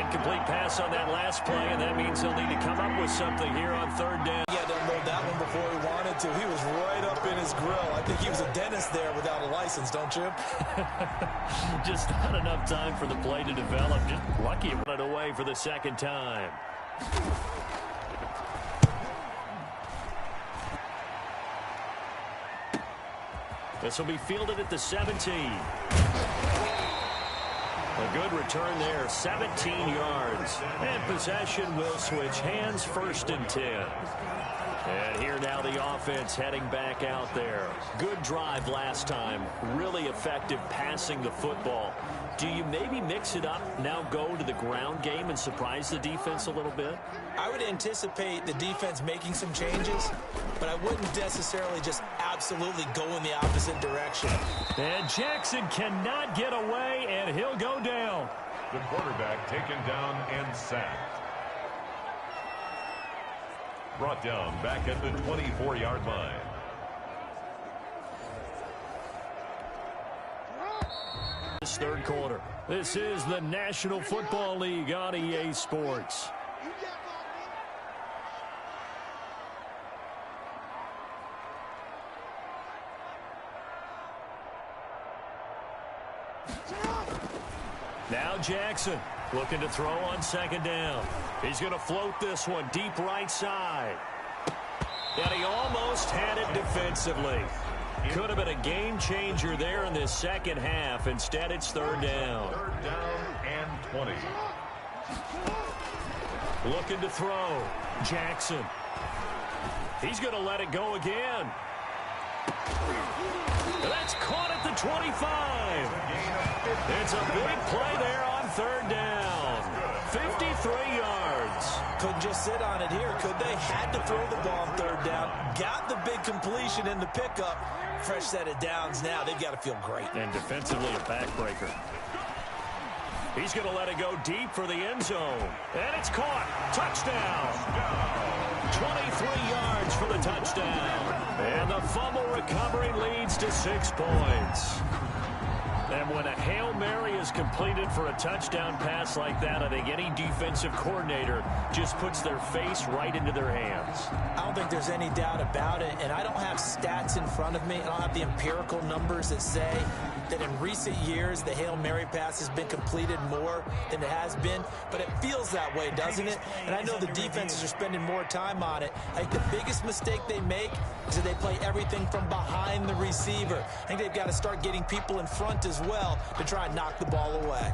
Incomplete pass on that last play, and that means he'll need to come up with something here on third down. He had to unload that one before he wanted to. He was right up in his grill. I think he was a dentist there without a license, don't you? Just not enough time for the play to develop. Just lucky it went away for the second time. This will be fielded at the 17. A good return there, 17 yards. And possession will switch hands, 1st and 10. And here now the offense heading back out there. Good drive last time. Really effective passing the football. Do you maybe mix it up, now go to the ground game and surprise the defense a little bit? I would anticipate the defense making some changes, but I wouldn't necessarily just absolutely go in the opposite direction. And Jackson cannot get away, and he'll go down. The quarterback taken down and sacked. Brought down back at the 24-yard line. This third quarter. This is the National Football League on EA Sports. Now Jackson looking to throw on second down. He's going to float this one deep right side. And he almost had it defensively. Could have been a game changer there in this second half. Instead, it's third down. Third down and 20. Looking to throw. Jackson. He's going to let it go again. That's caught at the 25. It's a big play there on third down. 53 yards. Couldn't just sit on it here, could they? Had to throw the ball on third down. Got the big completion in the pickup. Fresh set of downs now. They've got to feel great. And defensively a backbreaker. He's going to let it go deep for the end zone. And it's caught. Touchdown. 23 yards for the touchdown. And the fumble recovery leads to 6 points. And when a Hail Mary is completed for a touchdown pass like that, I think any defensive coordinator just puts their face right into their hands. I don't think there's any doubt about it, and I don't have stats in front of me. I don't have the empirical numbers that say that in recent years the Hail Mary pass has been completed more than it has been, but it feels that way, doesn't it? And I know the defenses are spending more time on it. I think the biggest mistake they make is that they play everything from behind the receiver. I think they've got to start getting people in front as well to try and knock the ball away.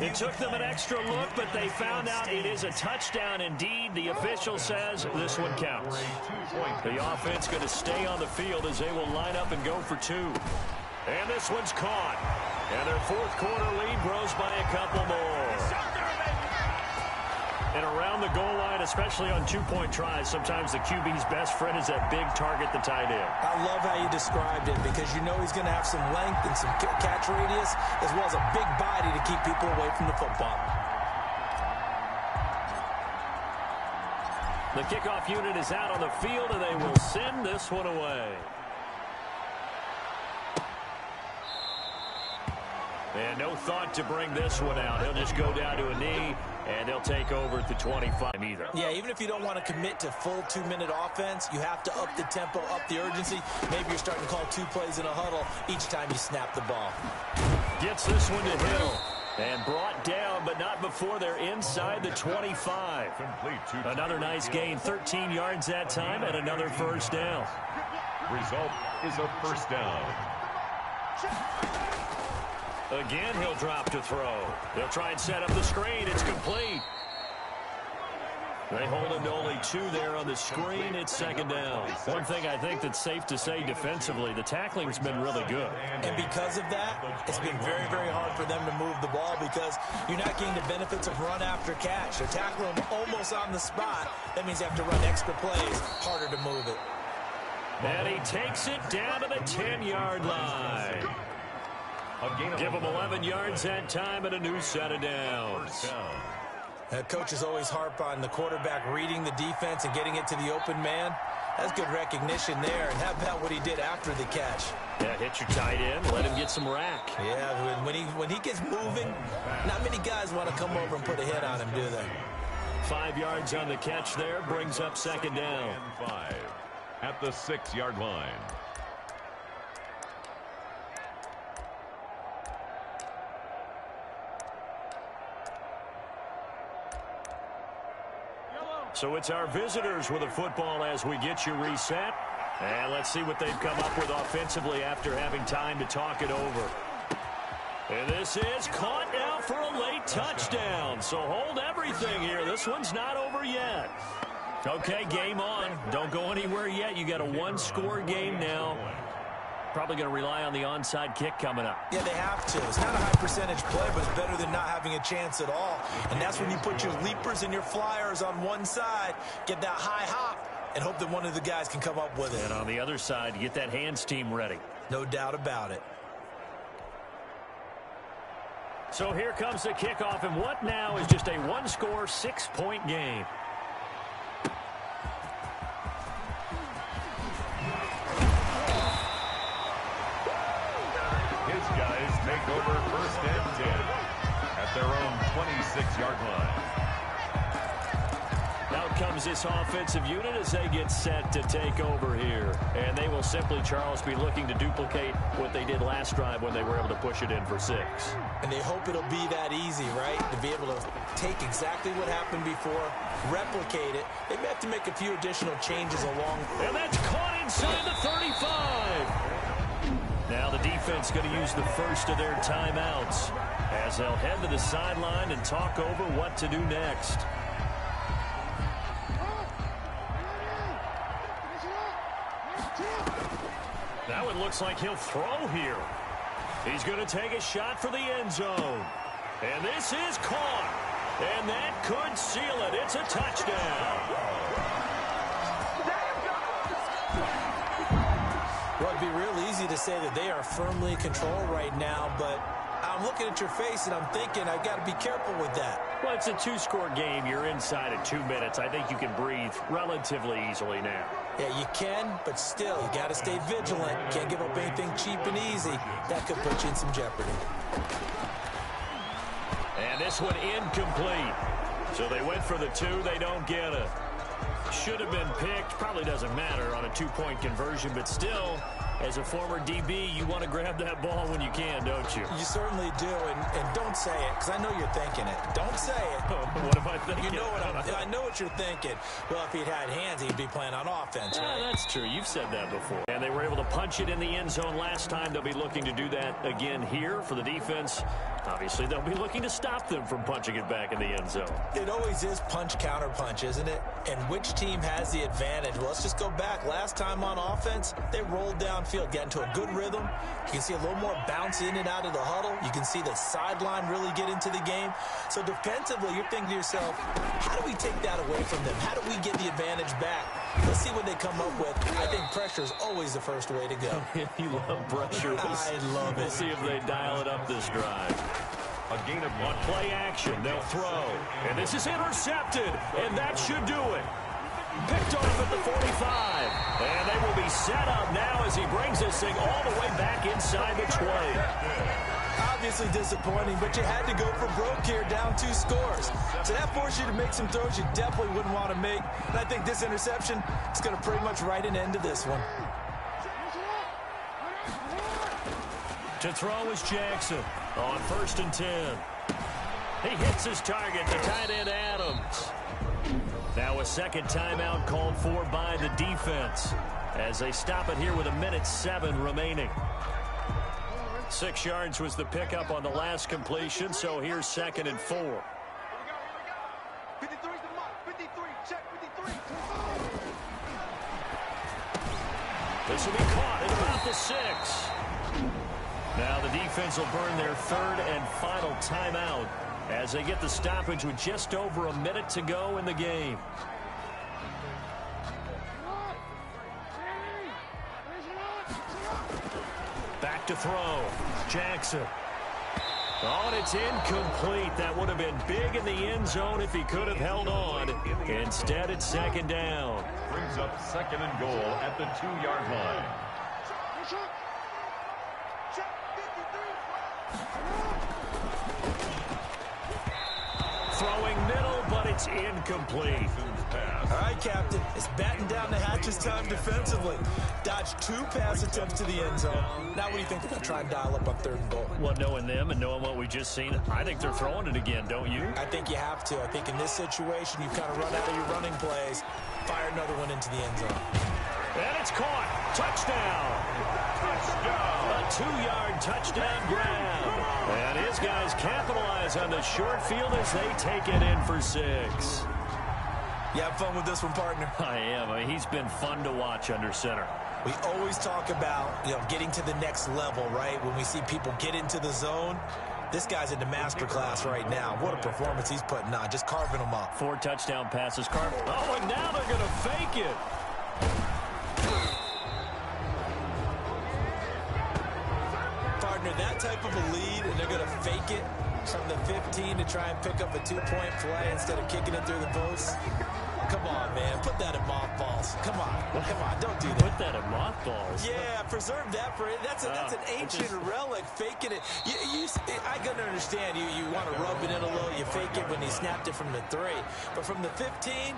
It took them an extra look, but they found out it is a touchdown indeed. The official says this one counts. The offense going to stay on the field as they will line up and go for 2. And this one's caught. And their fourth quarter lead grows by a couple more. And around the goal line, especially on 2-point tries, sometimes the QB's best friend is that big target, the tight end. I love how you described it because you know he's going to have some length and some catch radius as well as a big body to keep people away from the football. The kickoff unit is out on the field, and they will send this one away. And no thought to bring this one out. He'll just go down to a knee, and they'll take over at the 25 either. Yeah, even if you don't want to commit to full 2-minute offense, you have to up the tempo, up the urgency. Maybe you're starting to call 2 plays in a huddle each time you snap the ball. Gets this one to Hill. And brought down, but not before they're inside the 25. Another nice gain, 13 yards that time, and another first down. Result is a first down. Again, he'll drop to throw. They'll try and set up the screen. It's complete. They hold him to only 2 there on the screen. It's second down. One thing I think that's safe to say defensively, the tackling's been really good. And because of that, it's been very, very hard for them to move the ball because you're not getting the benefits of run after catch. They're tackling him almost on the spot. That means they have to run extra plays, harder to move it. And he takes it down to the 10-yard line. Give them 11 yards that time and a new set of downs. Coaches always harp on the quarterback reading the defense and getting it to the open man. That's good recognition there. And how about what he did after the catch? Yeah, hit your tight end, let him get some rack. Yeah, when he gets moving, not many guys want to come over and put a hit on him, do they? 5 yards on the catch there, brings up second down. And 5 at the 6-yard line. So it's our visitors with a football as we get you reset. And let's see what they've come up with offensively after having time to talk it over. And this is caught now for a late touchdown. So hold everything here. This one's not over yet. Okay, game on. Don't go anywhere yet. You got a one-score game now. Probably going to rely on the onside kick coming up. Yeah, they have to. It's not a high-percentage play, but it's better than not having a chance at all. And that's when you put your leapers and your flyers on one side, get that high hop, and hope that one of the guys can come up with it. And on the other side, get that hands team ready. No doubt about it. So here comes the kickoff, and what now is just a one-score, 6-point game. Take over first and 10 at their own 26-yard line. Out comes this offensive unit as they get set to take over here. And they will simply, Charles, be looking to duplicate what they did last drive when they were able to push it in for 6. And they hope it'll be that easy, right? To be able to take exactly what happened before, replicate it. They may have to make a few additional changes along. And that's caught inside the 35. Now the defense going to use the first of their timeouts as they'll head to the sideline and talk over what to do next. Now it looks like he'll throw here. He's going to take a shot for the end zone. And this is caught. And that could seal it. It's a touchdown. Well, it'd be real easy to say that they are firmly in control right now, but I'm looking at your face and I'm thinking I've got to be careful with that. Well, it's a 2-score game. You're inside of 2 minutes. I think you can breathe relatively easily now. Yeah, you can, but still, you got to stay vigilant. Can't give up anything cheap and easy. That could put you in some jeopardy. And this one incomplete. So they went for the 2. They don't get it. Should have been picked. Probably doesn't matter on a 2-point conversion, but still, as a former DB, you want to grab that ball when you can, don't you? You certainly do, and don't say it, because I know you're thinking it. Don't say it. What am I thinking? You know what I know what you're thinking. Well, if he'd had hands, he'd be playing on offense, right? That's true. You've said that before. And they were able to punch it in the end zone last time. They'll be looking to do that again here for the defense. Obviously, they'll be looking to stop them from punching it back in the end zone. It always is punch-counter-punch, isn't it? And which team has the advantage? Well, let's just go back. Last time on offense, they rolled downfield, got into a good rhythm. You can see a little more bounce in and out of the huddle. You can see the sideline really get into the game. So defensively, you're thinking to yourself, how do we take that away from them? How do we get the advantage back? Let's see what they come up with. I think pressure is always the first way to go. You love pressure. I love it. We'll see if they dial it up this drive. A gain of 1. Play action. They'll throw. And this is intercepted. And that should do it. Picked off at the 45. And they will be set up now as he brings this thing all the way back inside the 20. Obviously disappointing, but you had to go for broke here, down 2 scores. So that forced you to make some throws you definitely wouldn't want to make. And I think this interception is going to pretty much write an end to this one. To throw is Jackson on 1st and 10. He hits his target, the tight end Adams. Now a second timeout called for by the defense as they stop it here with 1:07 remaining. 6 yards was the pickup on the last completion, so here's 2nd and 4. This will be caught at about the 6. Now the defense will burn their 3rd and final timeout as they get the stoppage with just over a minute to go in the game. Back to throw. Jackson. Oh, and it's incomplete. That would have been big in the end zone if he could have held on. Instead, it's second down. Brings up second and goal at the 2-yard line. Throwing middle, but it's incomplete. All right, Captain. It's batten down the hatches time defensively. Dodged 2 pass attempts to the end zone. Now what do you think they're going to try and dial up on 3rd and goal? Well, knowing them and knowing what we just seen, I think they're throwing it again, don't you? I think you have to. I think in this situation, you kind of run out of your running plays, fire another one into the end zone. And it's caught. Touchdown. A 2-yard touchdown grab. And his guys capitalize on the short field as they take it in for 6. You have fun with this one, partner? I am. He's been fun to watch under center. We always talk about, getting to the next level, right? When we see people get into the zone, this guy's in the master class right now. What a performance he's putting on, just carving them up. 4 touchdown passes. Oh, and now they're going to fake it. Partner, that type of a lead, and they're going to fake it from the 15 to try and pick up a 2-point play instead of kicking it through the post. Come on, man. Put that in mothballs. Come on. Don't do that. Put that in mothballs? Yeah, preserve that for it. That's an ancient relic. Faking it. I can understand. You want to rub it in a little. You fake it when he snapped it from the 3. But from the 15,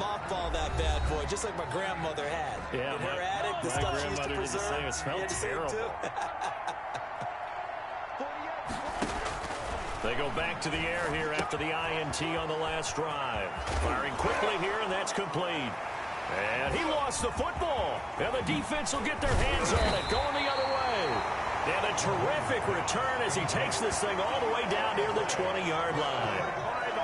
mothball that bad boy, just like my grandmother had. Yeah, in her attic, the stuff she used to preserve. It smelled terrible. They go back to the air here after the INT on the last drive. Firing quickly here, and that's complete. And he lost the football. And the defense will get their hands on it, going the other way. And a terrific return as he takes this thing all the way down near the 20-yard line.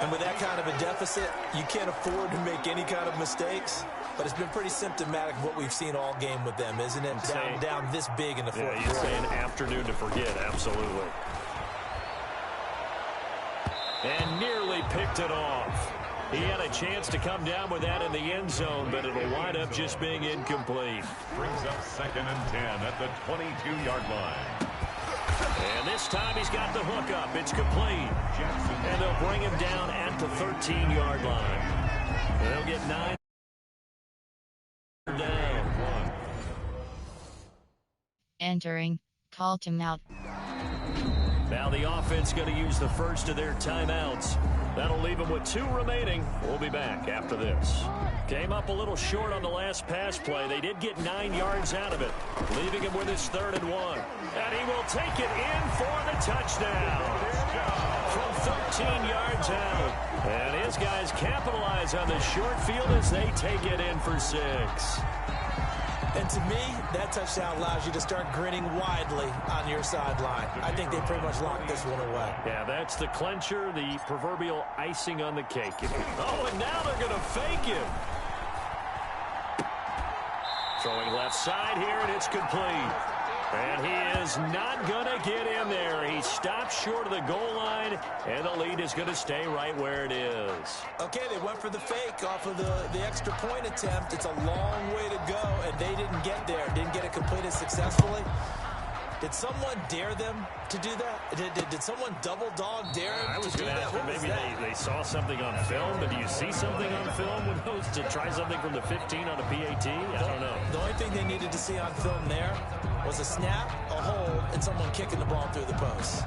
And with that kind of a deficit, you can't afford to make any kind of mistakes. But it's been pretty symptomatic of what we've seen all game with them, isn't it? Down this big in the fourth quarter. You're saying afternoon to forget, absolutely. And nearly picked it off. He had a chance to come down with that in the end zone, but it'll wind up just being incomplete. Brings up second and 10 at the 22-yard line. And this time he's got the hook up. It's complete. And they'll bring him down at the 13-yard line. They'll get 9 down. Entering. Call timeout. Now the offense going to use the first of their timeouts. That'll leave them with 2 remaining. We'll be back after this. Came up a little short on the last pass play. They did get 9 yards out of it, leaving him with his 3rd and 1. And he will take it in for the touchdown from 13 yards out. And his guys capitalize on the short field as they take it in for 6. And to me, that touchdown allows you to start grinning widely on your sideline. I think they pretty much locked this one away. Yeah, that's the clincher, the proverbial icing on the cake. Oh, and now they're going to fake him. Throwing left side here, and it's complete. And he is not going to get in there. He stops short of the goal line, and the lead is going to stay right where it is. Okay, they went for the fake off of the extra point attempt. It's a long way to go, and they didn't get there. Didn't get it completed successfully. Did someone dare them to do that? Did someone double dog dare them I was to do going to that? ask them, maybe they saw something on film, but do you see something on film with those to try something from the 15 on a PAT? I don't know. The only thing they needed to see on film there was a snap, a hold, and someone kicking the ball through the post.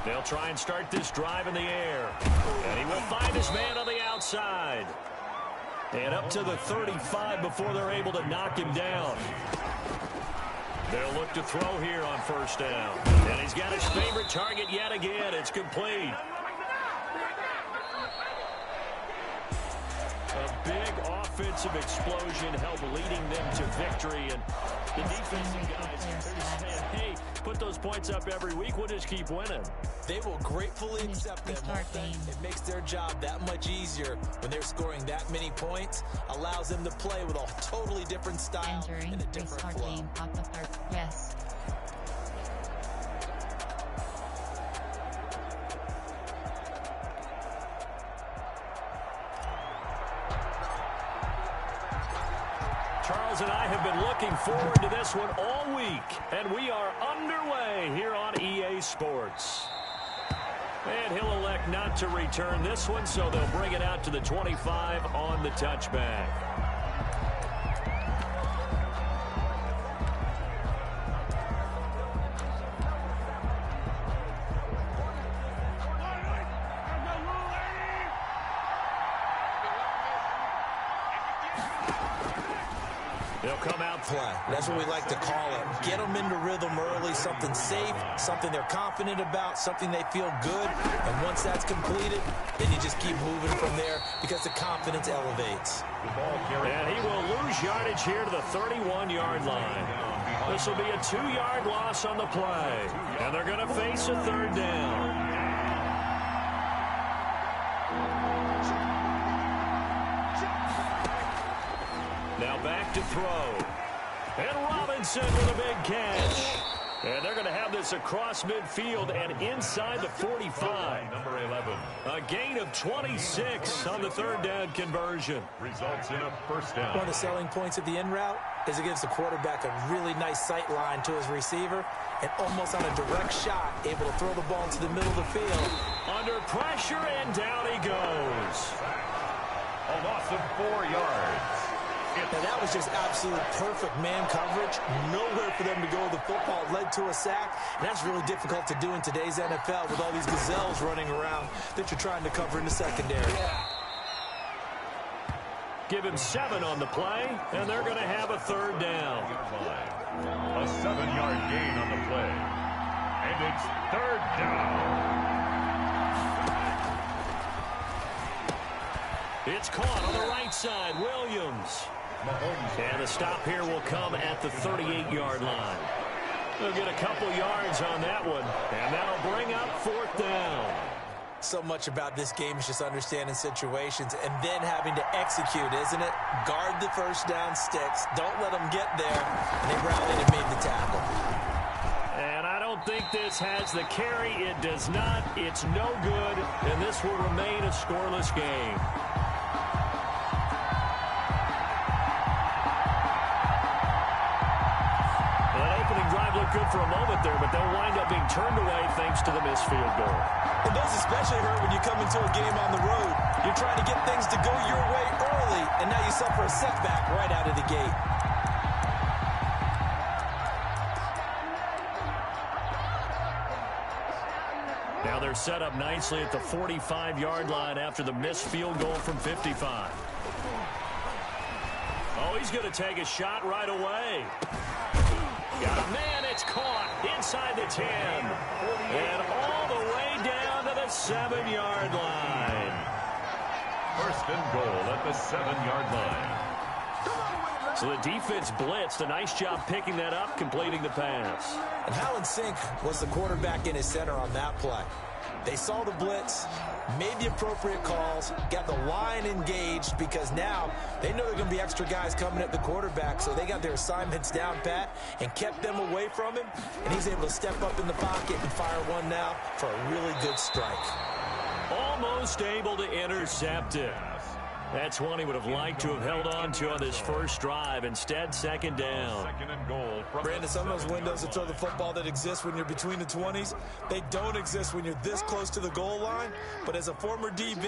They'll try and start this drive in the air. And he will find his man on the outside. And up to the 35 before they're able to knock him down. They'll look to throw here on first down. And he's got his favorite target yet again. It's complete. A big offensive explosion helped leading them to victory. And The defensive guys are saying, hey, put those points up every week. We'll just keep winning. They will gratefully accept them. It makes their job that much easier when they're scoring that many points. Allows them to play with a totally different style and a different flow. Game off the park. Yes. Charles and I have been looking forward to this one all week, and we are underway here on EA Sports. And he'll elect not to return this one, so they'll bring it out to the 25 on the touchback. They'll come out play. That's what we like to call it. Get them into rhythm early, something safe, something they're confident about, something they feel good. And once that's completed, then you just keep moving from there because the confidence elevates. And he will lose yardage here to the 31-yard line. This will be a 2-yard loss on the play. And they're going to face a third down. Now back to throw. And Robinson with a big catch. And they're going to have this across midfield and inside the 45. Number 11. A gain of 26 on the third down conversion. Results in a first down. One of the selling points of the in route is it gives the quarterback a really nice sight line to his receiver and almost on a direct shot, able to throw the ball into the middle of the field. Under pressure, and down he goes. A loss of 4 yards. Now that was just absolute perfect man coverage. Nowhere for them to go with the football. It led to a sack. And that's really difficult to do in today's NFL with all these gazelles running around that you're trying to cover in the secondary. Give him 7 on the play, and they're going to have a third down. A 7-yard gain on the play. And it's third down. It's caught on the right side. Williams. And the stop here will come at the 38-yard line. They'll get a couple yards on that one, and that'll bring up fourth down. So much about this game is just understanding situations and then having to execute, isn't it? Guard the first down sticks. Don't let them get there. And they rallied and made the tackle. And I don't think this has the carry. It does not. It's no good, and this will remain a scoreless game. Good for a moment there, but they'll wind up being turned away thanks to the missed field goal. And those especially hurt when you come into a game on the road. You're trying to get things to go your way early, and now you suffer a setback right out of the gate. Now they're set up nicely at the 45-yard line after the missed field goal from 55. Oh, he's going to take a shot right away. Got a man, it's caught inside the 10. And all the way down to the 7-yard line. First and goal at the 7-yard line. So the defense blitzed. A nice job picking that up, completing the pass. And how in sync was the quarterback in his center on that play? They saw the blitz, made the appropriate calls, got the line engaged because now they know there are going to be extra guys coming at the quarterback, so they got their assignments down pat and kept them away from him, and he's able to step up in the pocket and fire one now for a really good strike. Almost able to intercept it. That's one he would have liked to have held on to on this first drive. Instead, second down. Second and goal. Brandon, some of those windows to throw the football that exist when you're between the 20s, they don't exist when you're this close to the goal line. But as a former DB,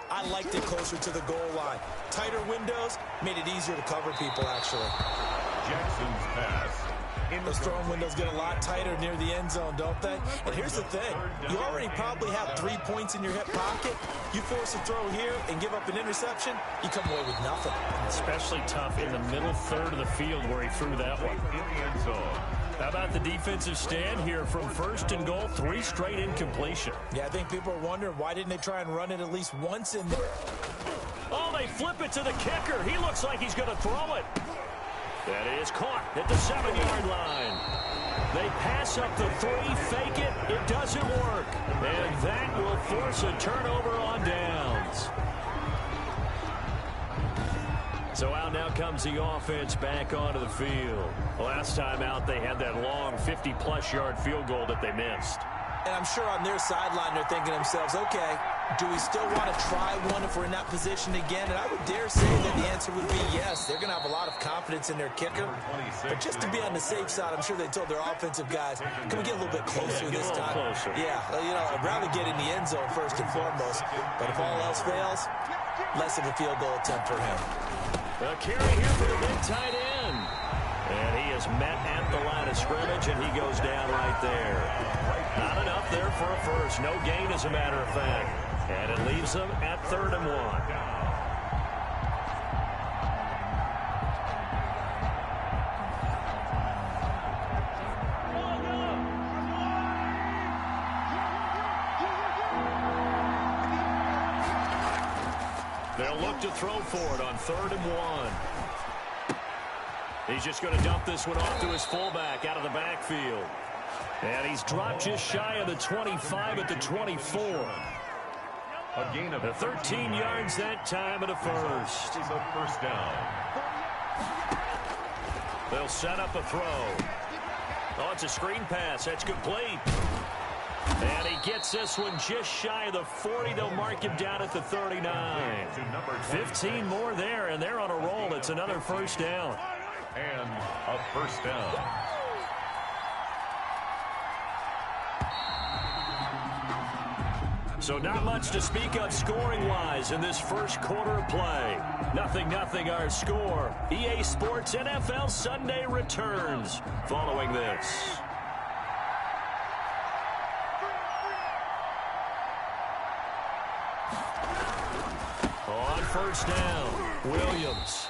I liked it closer to the goal line. Tighter windows made it easier to cover people, actually. Jackson's pass. Those throwing windows get a lot tighter near the end zone, don't they? And here's the thing. You already probably have 3 points in your hip pocket. You force a throw here and give up an interception, you come away with nothing. Especially tough in the middle third of the field where he threw that one. In the end zone. How about the defensive stand here from first and goal? 3 straight incompletion. Yeah, I think people are wondering why didn't they try and run it at least once in there? Oh, they flip it to the kicker. He looks like he's going to throw it. That is caught at the 7-yard line. They pass up the 3, fake it. It doesn't work. And that will force a turnover on downs. So out now comes the offense back onto the field. Last time out, they had that long 50-plus yard field goal that they missed. And I'm sure on their sideline they're thinking to themselves, okay, do we still want to try one if we're in that position again? And I would dare say that the answer would be yes. They're going to have a lot of confidence in their kicker. But just to be on the safe side, I'm sure they told their offensive guys, can we get a little bit closer this time? Closer. Yeah, you know, I'd rather get in the end zone first and foremost. But if all else fails, less of a field goal attempt for him. A carry here for the big tight end. And he is met at the line of scrimmage, and he goes down right there. Not enough there for a first. No gain, as a matter of fact. And it leaves them at 3rd and 1. They'll look to throw for it on 3rd and 1. He's just going to dump this one off to his fullback out of the backfield. And he's dropped just shy of the 25 at the 24. A gain of 13 yards that time at a first. Is a first down. They'll set up a throw. Oh, it's a screen pass. That's complete. And he gets this one just shy of the 40. They'll mark him down at the 39. 15 more there, and they're on a roll. It's another first down. And a first down. So not much to speak of scoring-wise in this first quarter of play. 0-0 our score. EA Sports NFL Sunday returns following this. On first down, Williams.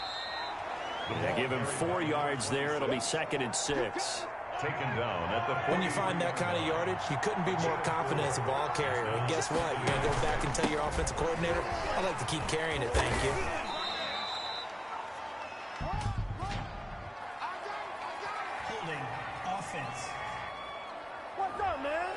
They give him 4 yards there. It'll be 2nd and 6. Taken down at the 40. When you find that kind of yardage, you couldn't be more confident as a ball carrier. And guess what? You're going to go back and tell your offensive coordinator, I'd like to keep carrying it, thank you. Holding offense. What's up, man?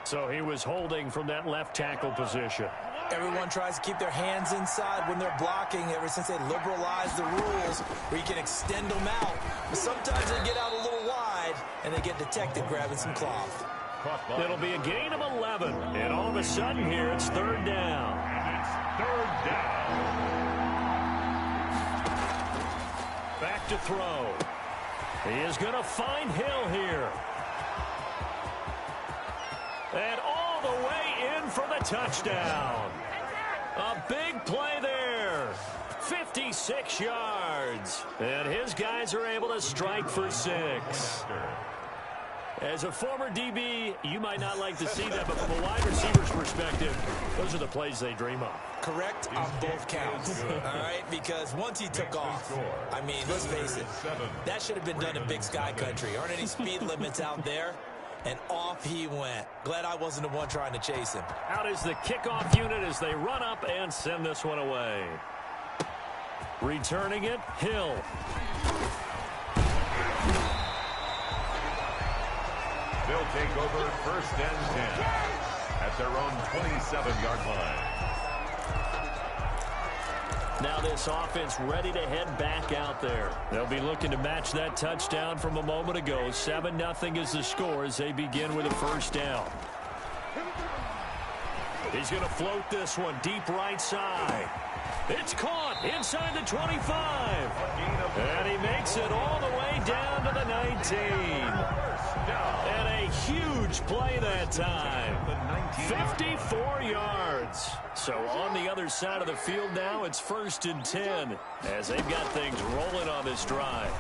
So he was holding from that left tackle position. Everyone tries to keep their hands inside when they're blocking ever since they liberalized the rules where you can extend them out. But sometimes they get out a little wide and they get detected grabbing some cloth. It'll be a gain of 11. And all of a sudden here, it's 3rd down. It's 3rd down. Back to throw. He is going to find Hill here. And all the way in for the touchdown. A big play there. 56 yards. And his guys are able to strike for 6. As a former DB, you might not like to see that, but from a wide receiver's perspective, those are the plays they dream of. Correct on both counts, all right? Because once he took off, I mean, let's face it, that should have been done in Big Sky Country. Aren't any speed limits out there? And off he went. Glad I wasn't the one trying to chase him. Out is the kickoff unit as they run up and send this one away. Returning it, Hill. They'll take over 1st and 10 at their own 27-yard line. Now this offense ready to head back out there. They'll be looking to match that touchdown from a moment ago. 7-0 is the score as they begin with a first down. He's going to float this one deep right side. It's caught inside the 25. And he makes it all the way down to the 19. And a huge play that time. 54 yards. So on the other side of the field now, it's 1st and 10 as they've got things rolling on this drive.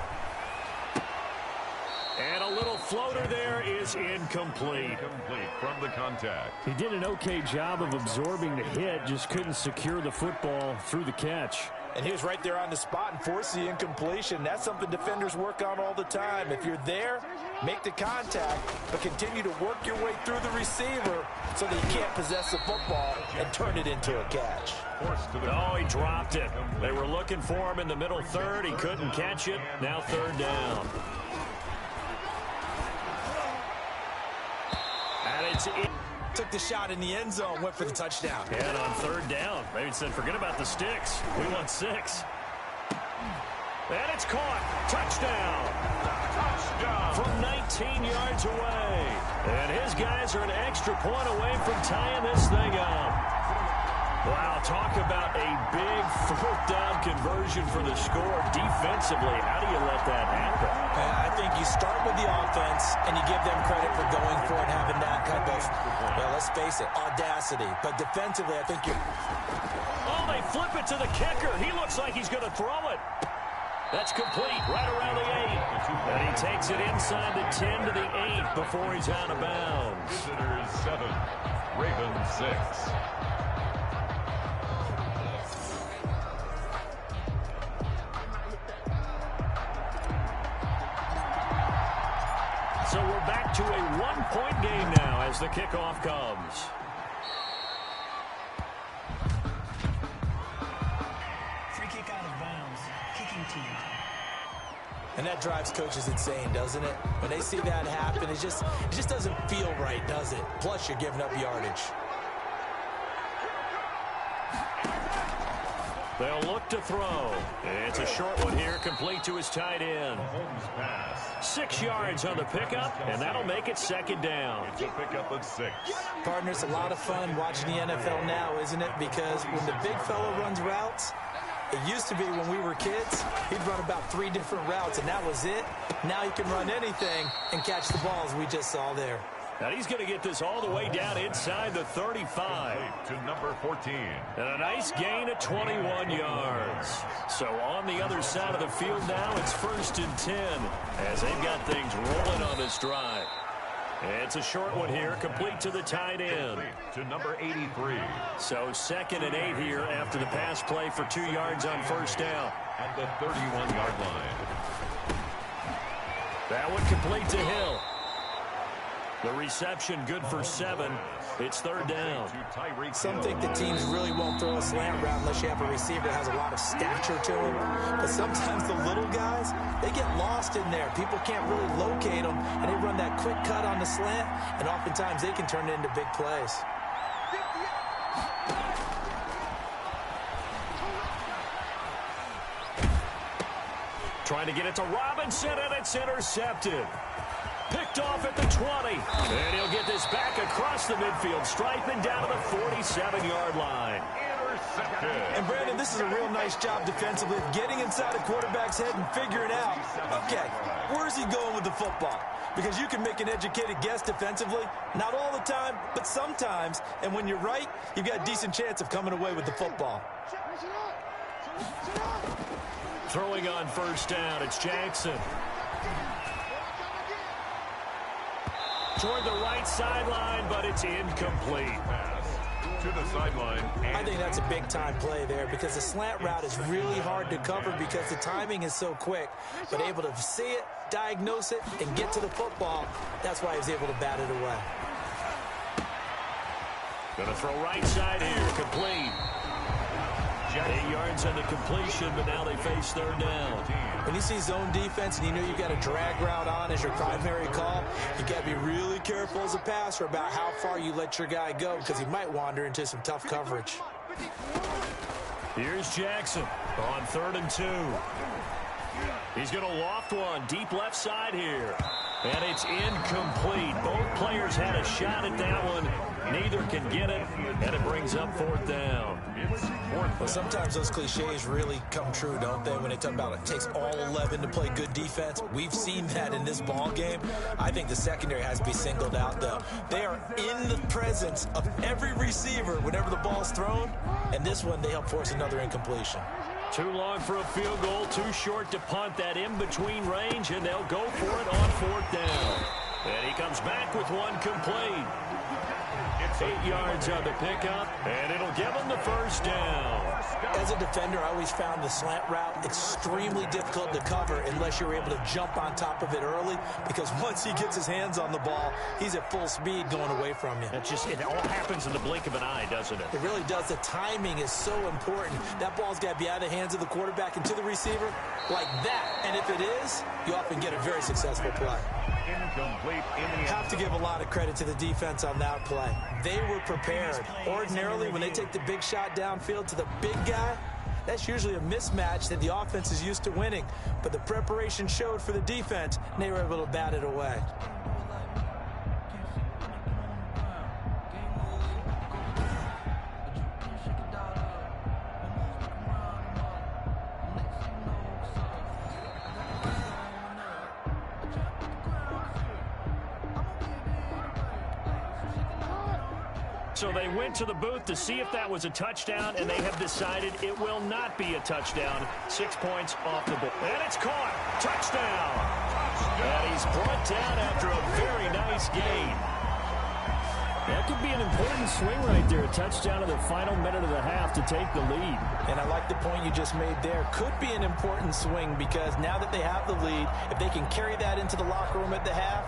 And a little floater there is incomplete. Incomplete from the contact. He did an okay job of absorbing the hit, just couldn't secure the football through the catch. And he was right there on the spot and forced the incompletion. That's something defenders work on all the time. If you're there, make the contact, but continue to work your way through the receiver so that you can't possess the football and turn it into a catch. Oh, he dropped it. They were looking for him in the middle third. He couldn't catch it. Now third down. And it's in. Took the shot in the end zone, went for the touchdown. And on third down, they said, forget about the sticks. We want 6. And it's caught. Touchdown. Touchdown. From 19 yards away. And his guys are an extra point away from tying this thing up. Wow, talk about a big fourth down conversion for the score. Defensively, how do you let that happen? I think you start with the offense, and you give them credit for going for it, having that kind of, well, let's face it, audacity. But defensively, I think you're... Oh, they flip it to the kicker. He looks like he's going to throw it. That's complete, right around the 8. And he takes it inside the 10 to the 8 before he's out of bounds. Visitors 7, Ravens 6. So we're back to a one-point game now as the kickoff comes. Free kick out of bounds. Kicking team. And that drives coaches insane, doesn't it? When they see that happen, it just doesn't feel right, does it? Plus, you're giving up yardage. They'll look to throw. It's a short one here, complete to his tight end. 6 yards on the pickup, and that'll make it second down. It's a pickup of 6. Partner, it's a lot of fun watching the NFL now, isn't it? Because when the big fella runs routes, it used to be when we were kids, he'd run about 3 different routes, and that was it. Now he can run anything and catch the balls we just saw there. Now he's going to get this all the way down inside the 35. To number 14. And a nice gain of 21 yards. So on the other side of the field now, it's 1st and 10 as they've got things rolling on this drive. It's a short one here, complete to the tight end. To number 83. So 2nd and 8 here after the pass play for 2 yards on first down. At the 31-yard line. That one complete to Hill. The reception good for 7. It's third down. Some think the teams really won't throw a slant route unless you have a receiver that has a lot of stature to him. But sometimes the little guys, they get lost in there. People can't really locate them, and they run that quick cut on the slant, and oftentimes they can turn it into big plays. Trying to get it to Robinson, and it's intercepted. Picked off at the 20. And he'll get this back across the midfield stripe and down to the 47-yard line. Intercepted. And, Brandon, this is a real nice job defensively of getting inside a quarterback's head and figuring out, okay, where's he going with the football? Because you can make an educated guess defensively, not all the time, but sometimes. And when you're right, you've got a decent chance of coming away with the football. Throwing on first down, it's Jackson. Toward the right sideline, but it's incomplete. Pass to the sideline. I think that's a big-time play there because the slant route is really hard to cover because the timing is so quick. But able to see it, diagnose it, and get to the football, that's why he was able to bat it away. Going to throw right side here, complete. 8 yards on the completion, but now they face third down. When you see zone defense and you know you've got a drag route on as your primary call, you got to be really careful as a passer about how far you let your guy go because he might wander into some tough coverage. Here's Jackson on 3rd and 2. He's going to loft one deep left side here. And it's incomplete. Both players had a shot at that one. Neither can get it, and it brings up 4th down. Well, sometimes those cliches really come true, don't they? When they talk about it takes all 11 to play good defense. We've seen that in this ball game. I think the secondary has to be singled out, though. They are in the presence of every receiver whenever the ball's thrown, and this one they help force another incompletion. Too long for a field goal, too short to punt. That in-between range, and they'll go for it on 4th down. And he comes back with one complete. 8 yards on the pickup, and it'll give him the first down. As a defender, I always found the slant route extremely difficult to cover unless you're able to jump on top of it early, because once he gets his hands on the ball, he's at full speed going away from you. It all happens in the blink of an eye, doesn't it? It really does. The timing is so important. That ball's got to be out of the hands of the quarterback and to the receiver like that. And if it is, you often get a very successful play. Incomplete in the end. Have to give a lot of credit to the defense on that play. They were prepared. Ordinarily, when they take the big shot downfield to the big guy, that's usually a mismatch that the offense is used to winning. But the preparation showed for the defense, and they were able to bat it away. So they went to the booth to see if that was a touchdown, and they have decided it will not be a touchdown. 6 points off the board. And it's caught. Touchdown. And he's brought down after a very nice gain. That could be an important swing right there. A touchdown in the final minute of the half to take the lead. And I like the point you just made there. Could be an important swing because now that they have the lead, if they can carry that into the locker room at the half,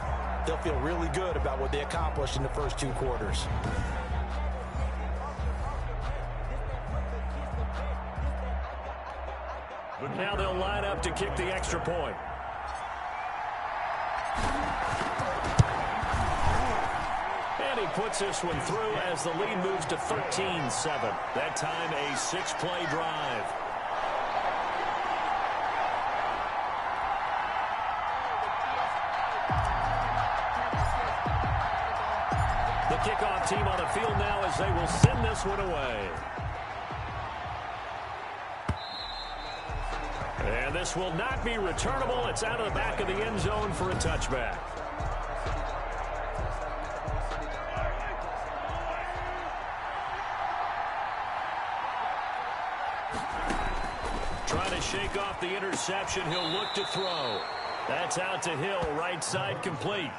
they'll feel really good about what they accomplished in the first 2 quarters. Now they'll line up to kick the extra point. And he puts this one through as the lead moves to 13-7. That time a 6-play drive. The kickoff team on the field now as they will send this one away. And this will not be returnable. It's out of the back of the end zone for a touchback. Trying to shake off the interception. He'll look to throw. That's out to Hill, right side complete.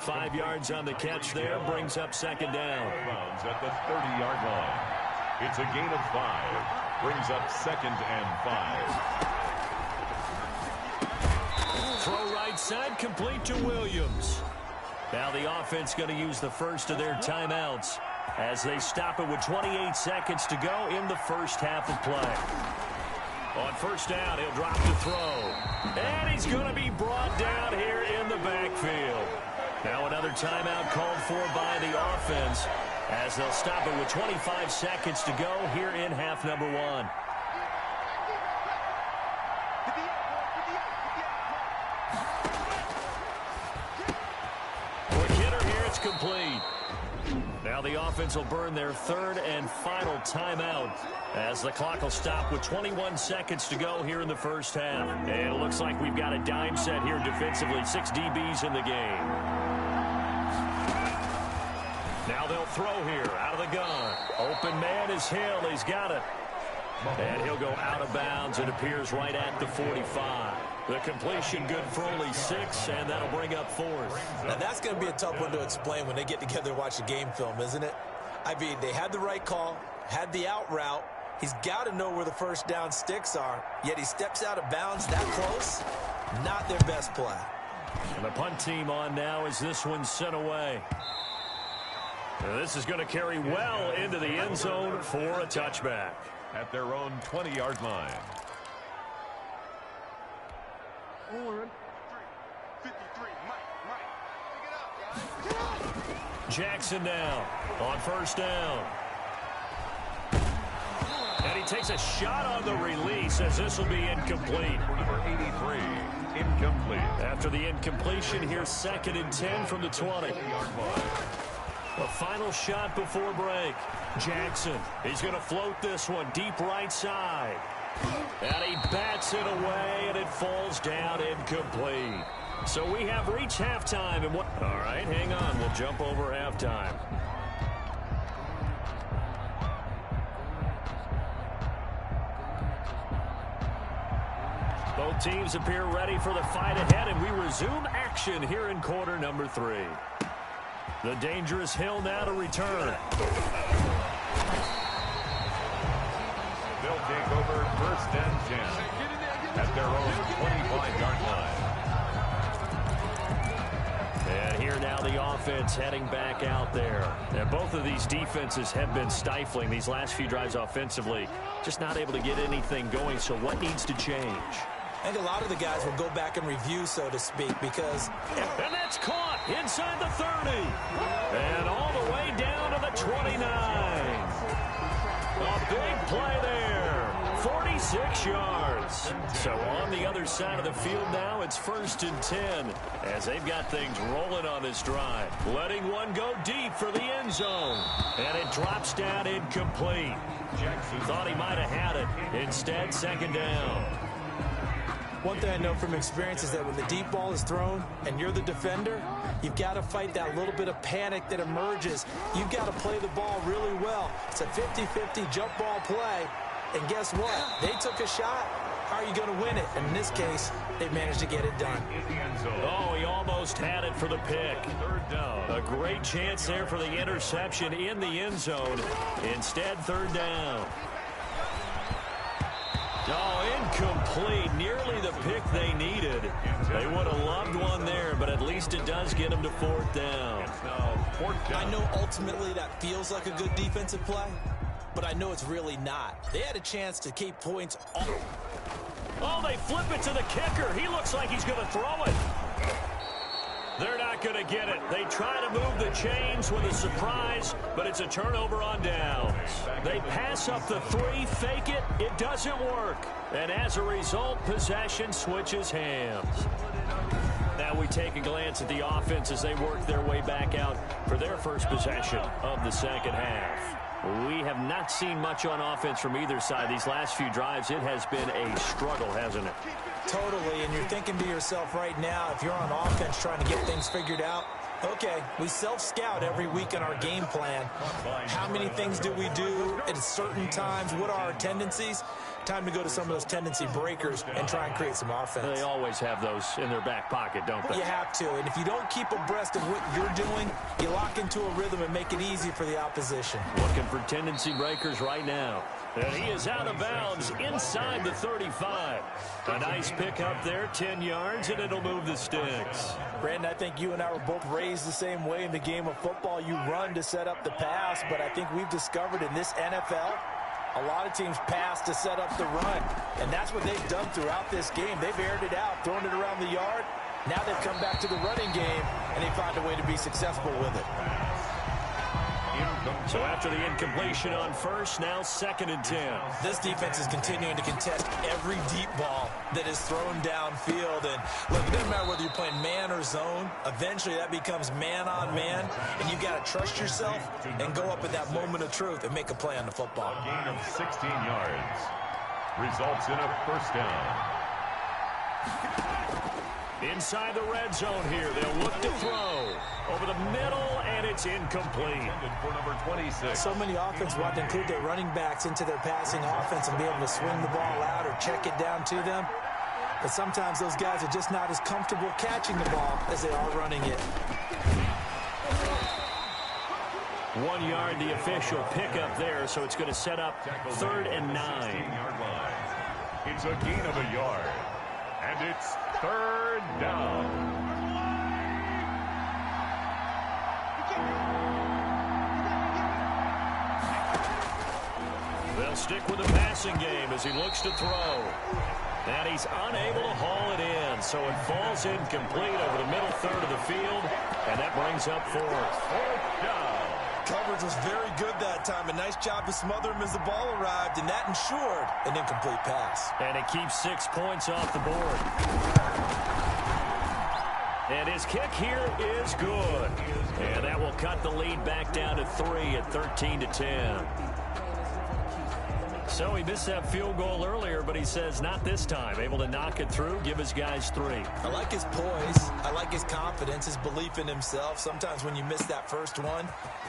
5 yards on the catch there, brings up second down. Bounds at the 30-yard line. It's a gain of 5. Brings up 2nd and 5. Throw right side, complete to Williams. Now the offense going to use the first of their timeouts as they stop it with 28 seconds to go in the first half of play. On first down, he'll drop the throw. And he's going to be brought down here in the backfield. Now another timeout called for by the offense as they'll stop it with 25 seconds to go here in half number 1. Complete. Now the offense will burn their 3rd and final timeout as the clock will stop with 21 seconds to go here in the first half. And it looks like we've got a dime set here defensively. 6 DBs in the game. Now they'll throw here out of the gun. Open man is Hill. He's got it. And he'll go out of bounds. It appears right at the 45. The completion good for only 6, and that'll bring up 4th. Now that's going to be a tough one to explain when they get together and watch the game film, isn't it? I mean, they had the right call, had the out route. He's got to know where the first down sticks are, yet he steps out of bounds that close. Not their best play. And the punt team on now as this one's sent away. And this is going to carry well into the end zone for a touchback. At their own 20-yard line. Jackson now on first down. And he takes a shot on the release as this will be incomplete. Number 83, incomplete. After the incompletion, here's 2nd and 10 from the 20. A final shot before break. Jackson, he's going to float this one deep right side. And he bats it away, and it falls down incomplete. So we have reached halftime. And all right, hang on. We'll jump over halftime. Both teams appear ready for the fight ahead, and we resume action here in quarter number 3. The dangerous hill now to return. They'll take over first and 10 at their own 25-yard line. And here now the offense heading back out there. And both of these defenses have been stifling these last few drives offensively. Just not able to get anything going, so what needs to change? I think a lot of the guys will go back and review, so to speak, because... And that's caught inside the 30. And all the way down to the 29. A big play there. 46 yards. So on the other side of the field now, it's 1st and 10 as they've got things rolling on this drive. Letting one go deep for the end zone. And it drops down incomplete. Jackson thought he might have had it. Instead, 2nd down. One thing I know from experience is that when the deep ball is thrown and you're the defender, you've got to fight that little bit of panic that emerges. You've got to play the ball really well. It's a 50-50 jump ball play. And guess what? They took a shot. How are you going to win it? And in this case, they managed to get it done. Oh, he almost had it for the pick. 3rd down. A great chance there for the interception in the end zone. Instead, 3rd down. Oh, incomplete. Nearly the pick they needed. They would have loved one there, but at least it does get them to 4th down. I know ultimately that feels like a good defensive play, but I know it's really not. They had a chance to keep points off. Oh, they flip it to the kicker. He looks like he's going to throw it. They're not going to get it. They try to move the chains with a surprise, but it's a turnover on downs. They pass up the 3, fake it. It doesn't work. And as a result, possession switches hands. Now we take a glance at the offense as they work their way back out for their first possession of the second half. We have not seen much on offense from either side. These last few drives, it has been a struggle, hasn't it? Totally, and you're thinking to yourself right now, if you're on offense trying to get things figured out, okay, we self-scout every week in our game plan. How many things do we do at certain times? What are our tendencies? Time to go to some of those tendency breakers and try and create some offense. They always have those in their back pocket, don't they? You have to, and if you don't keep abreast of what you're doing, you lock into a rhythm and make it easy for the opposition. Looking for tendency breakers right now. And he is out of bounds inside the 35. A nice pick up there, 10 yards, and it'll move the sticks. Brandon, I think you and I were both raised the same way in the game of football. You run to set up the pass, but I think we've discovered in this NFL, a lot of teams pass to set up the run, and that's what they've done throughout this game. They've aired it out, thrown it around the yard. Now they've come back to the running game, and they find a way to be successful with it. So after the incompletion on first, now 2nd and 10. This defense is continuing to contest every deep ball that is thrown downfield. And look, it doesn't matter whether you're playing man or zone. Eventually that becomes man on man, and you've got to trust yourself and go up at that moment of truth and make a play on the football. A gain of 16 yards results in a 1st down. Inside the red zone here, they'll look to throw. Over the middle, and it's incomplete. For number 26. So many offenses want to include their running backs into their passing offense and be able to swing the ball out or check it down to them. But sometimes those guys are just not as comfortable catching the ball as they are running it. 1 yard, the official pickup there, so it's going to set up 3rd and 9. It's a gain of a yard, and it's 3rd down. They'll stick with the passing game as he looks to throw. And he's unable to haul it in, so it falls incomplete over the middle third of the field, and that brings up 4th down. Coverage was very good that time. A nice job to smother him as the ball arrived, and that ensured an incomplete pass. And it keeps 6 points off the board. And his kick here is good. And that will cut the lead back down to 3 at 13-10. So he missed that field goal earlier, but he says not this time. Able to knock it through, give his guys 3. I like his poise. I like his confidence, his belief in himself. Sometimes when you miss that first one,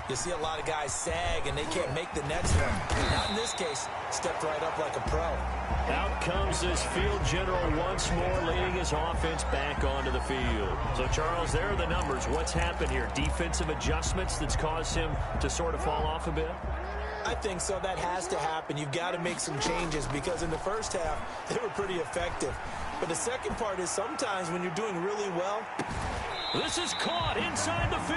you see a lot of guys sag and they can't make the next one. Not in this case. Stepped right up like a pro. Out comes this field general once more, leading his offense back onto the field. So, Charles, there are the numbers. What's happened here? Defensive adjustments that's caused him to sort of fall off a bit? I think so. That has to happen. You've got to make some changes because in the first half, they were pretty effective. But the second part is sometimes when you're doing really well. This is caught inside the 15.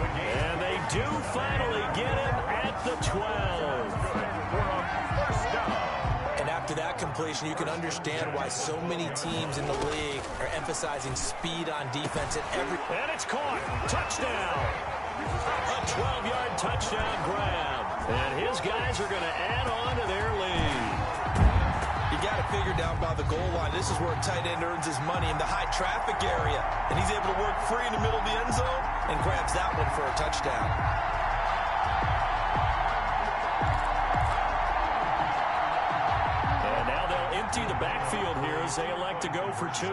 And they do finally get him at the 12. And after that completion, you can understand why so many teams in the league are emphasizing speed on defense at every. And it's caught. Touchdown. A 12-yard touchdown grab. And his guys are going to add on to their lead. You got to figure down by the goal line. This is where a tight end earns his money in the high traffic area. And he's able to work free in the middle of the end zone and grabs that one for a touchdown. And now they'll empty the backfield here as they elect to go for 2.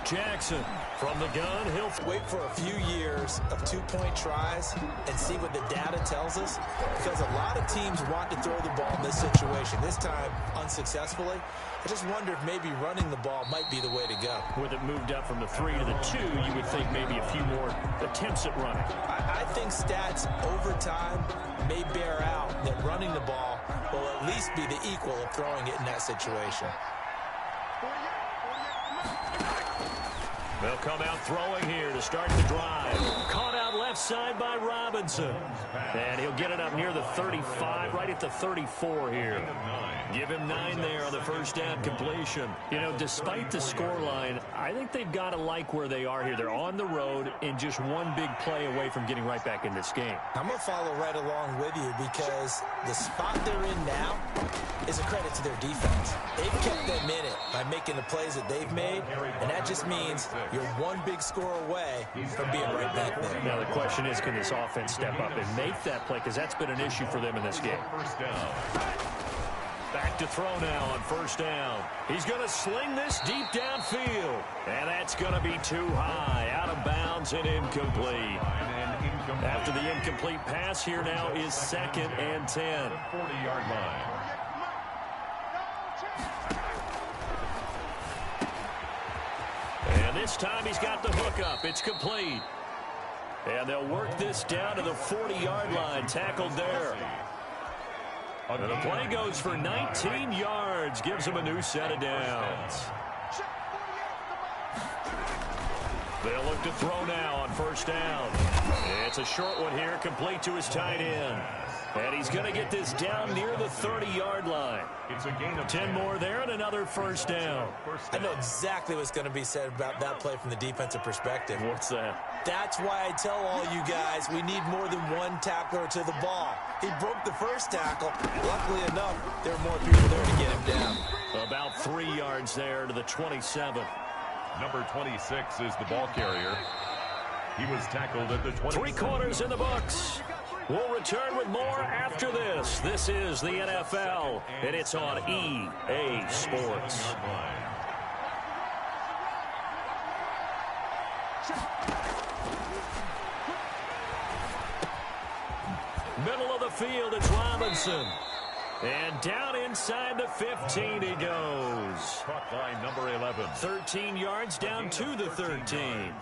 Jackson from the gun. He'll wait for a few years of 2-point tries and see what the data tells us, because a lot of teams want to throw the ball in this situation. This time, unsuccessfully. I just wonder if maybe running the ball might be the way to go. With it moved up from the 3 to the 2, you would think maybe a few more attempts at running. I think stats over time may bear out that running the ball will at least be the equal of throwing it in that situation. They'll come out throwing here to start the drive. Caught out left side by Robinson. And he'll get it up near the 35, right at the 34 here. Give him 9 there on the first down completion. You know, despite the scoreline, I think they've got to like where they are here. They're on the road and just one big play away from getting right back in this game. I'm going to follow right along with you because the spot they're in now is a credit to their defense. They've kept them in it by making the plays that they've made, and that just means you're one big score away from being right back there. Now the question is, can this offense step up and make that play? Because that's been an issue for them in this game. Back to throw now on first down. He's going to sling this deep downfield. And that's going to be too high. Out of bounds and incomplete. After the incomplete pass, here now is 2nd and 10. 40-yard line. And this time he's got the hook up. It's complete. And they'll work this down to the 40-yard line. Tackled there. And the play goes for 19 yards. Gives him a new set of downs. They'll look to throw now on first down. It's a short one here, complete to his tight end. And he's going to get this down near the 30-yard line. It's a gain of 10 more there and another first down. I know exactly what's going to be said about that play from the defensive perspective. What's that? That's why I tell all you guys we need more than one tackler to the ball. He broke the first tackle. Luckily enough, there were more people there to get him down. About 3 yards there to the 27. Number 26 is the ball carrier. He was tackled at the 20. 3 quarters in the books. We'll return with more after this. This is the NFL, and it's on EA Sports. Middle of the field, it's Robinson. And down inside the 15 he goes. Caught by number 11. 13 yards down to the 13.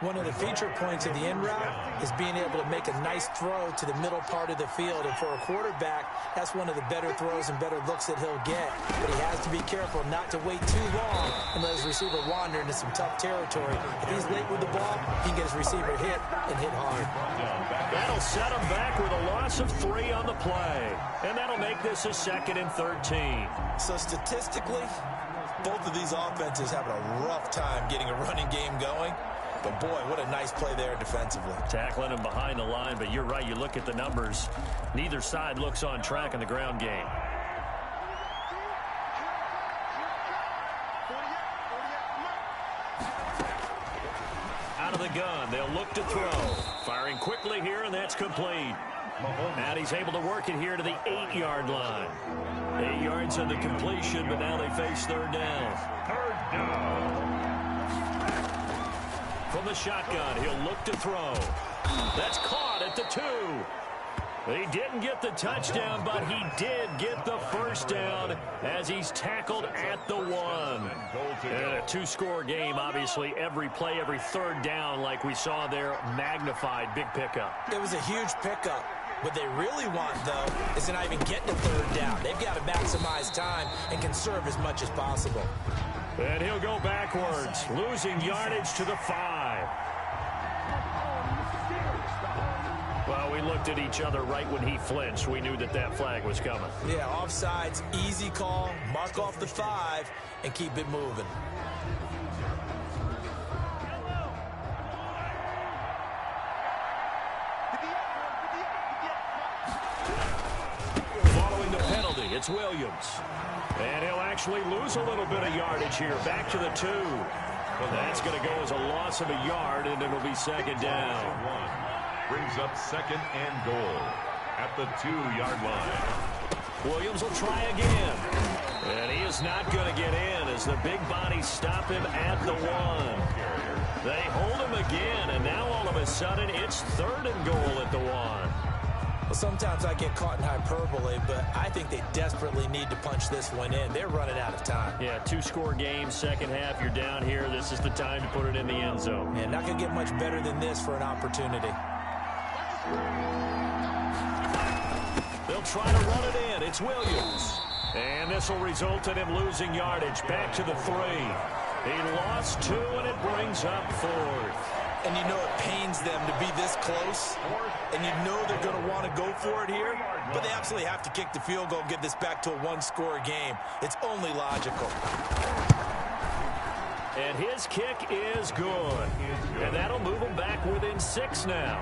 One of the feature points of the in route is being able to make a nice throw to the middle part of the field. And for a quarterback, that's one of the better throws and better looks that he'll get. But he has to be careful not to wait too long and let his receiver wander into some tough territory. If he's late with the ball, he can get his receiver hit and hit hard. That'll set him back with a loss of 3 on the play. And that'll make this a 2nd and 13. So statistically, both of these offenses having a rough time getting a running game going. But, boy, what a nice play there defensively. Tackling him behind the line, but you're right. You look at the numbers. Neither side looks on track in the ground game. Out of the gun, they'll look to throw. Firing quickly here, and that's complete. And he's able to work it here to the 8-yard line. 8 yards on the completion, but now they face third down. Third down. From the shotgun, he'll look to throw. That's caught at the 2. He didn't get the touchdown, but he did get the first down as he's tackled at the 1. And a 2-score game, obviously, every play, every third down, like we saw there, magnified. Big pickup. It was a huge pickup. What they really want, though, is to not even get to third down. They've got to maximize time and conserve as much as possible. And he'll go backwards, losing yardage to the 5. Well, we looked at each other right when he flinched. We knew that that flag was coming. Yeah, offsides, easy call, mark off the 5, and keep it moving. Following the penalty, it's Williams. And he'll actually lose a little bit of yardage here, back to the 2. Well, that's going to go as a loss of a yard, and it'll be second down. Brings up second and goal at the 2-yard line. Williams will try again. And he is not going to get in as the big bodies stop him at the 1. They hold him again, and now all of a sudden it's third and goal at the 1. Well, sometimes I get caught in hyperbole, but I think they desperately need to punch this one in. They're running out of time. Yeah, 2-score game, second half, you're down here. This is the time to put it in the end zone. And not going to get much better than this for an opportunity. They'll try to run it in. It's Williams. And this will result in him losing yardage back to the 3. He lost 2, and it brings up 4th. And you know it pains them to be this close, and you know they're going to want to go for it here, but they absolutely have to kick the field goal and get this back to a 1-score game. It's only logical. And his kick is good. And that'll move him back within 6 now.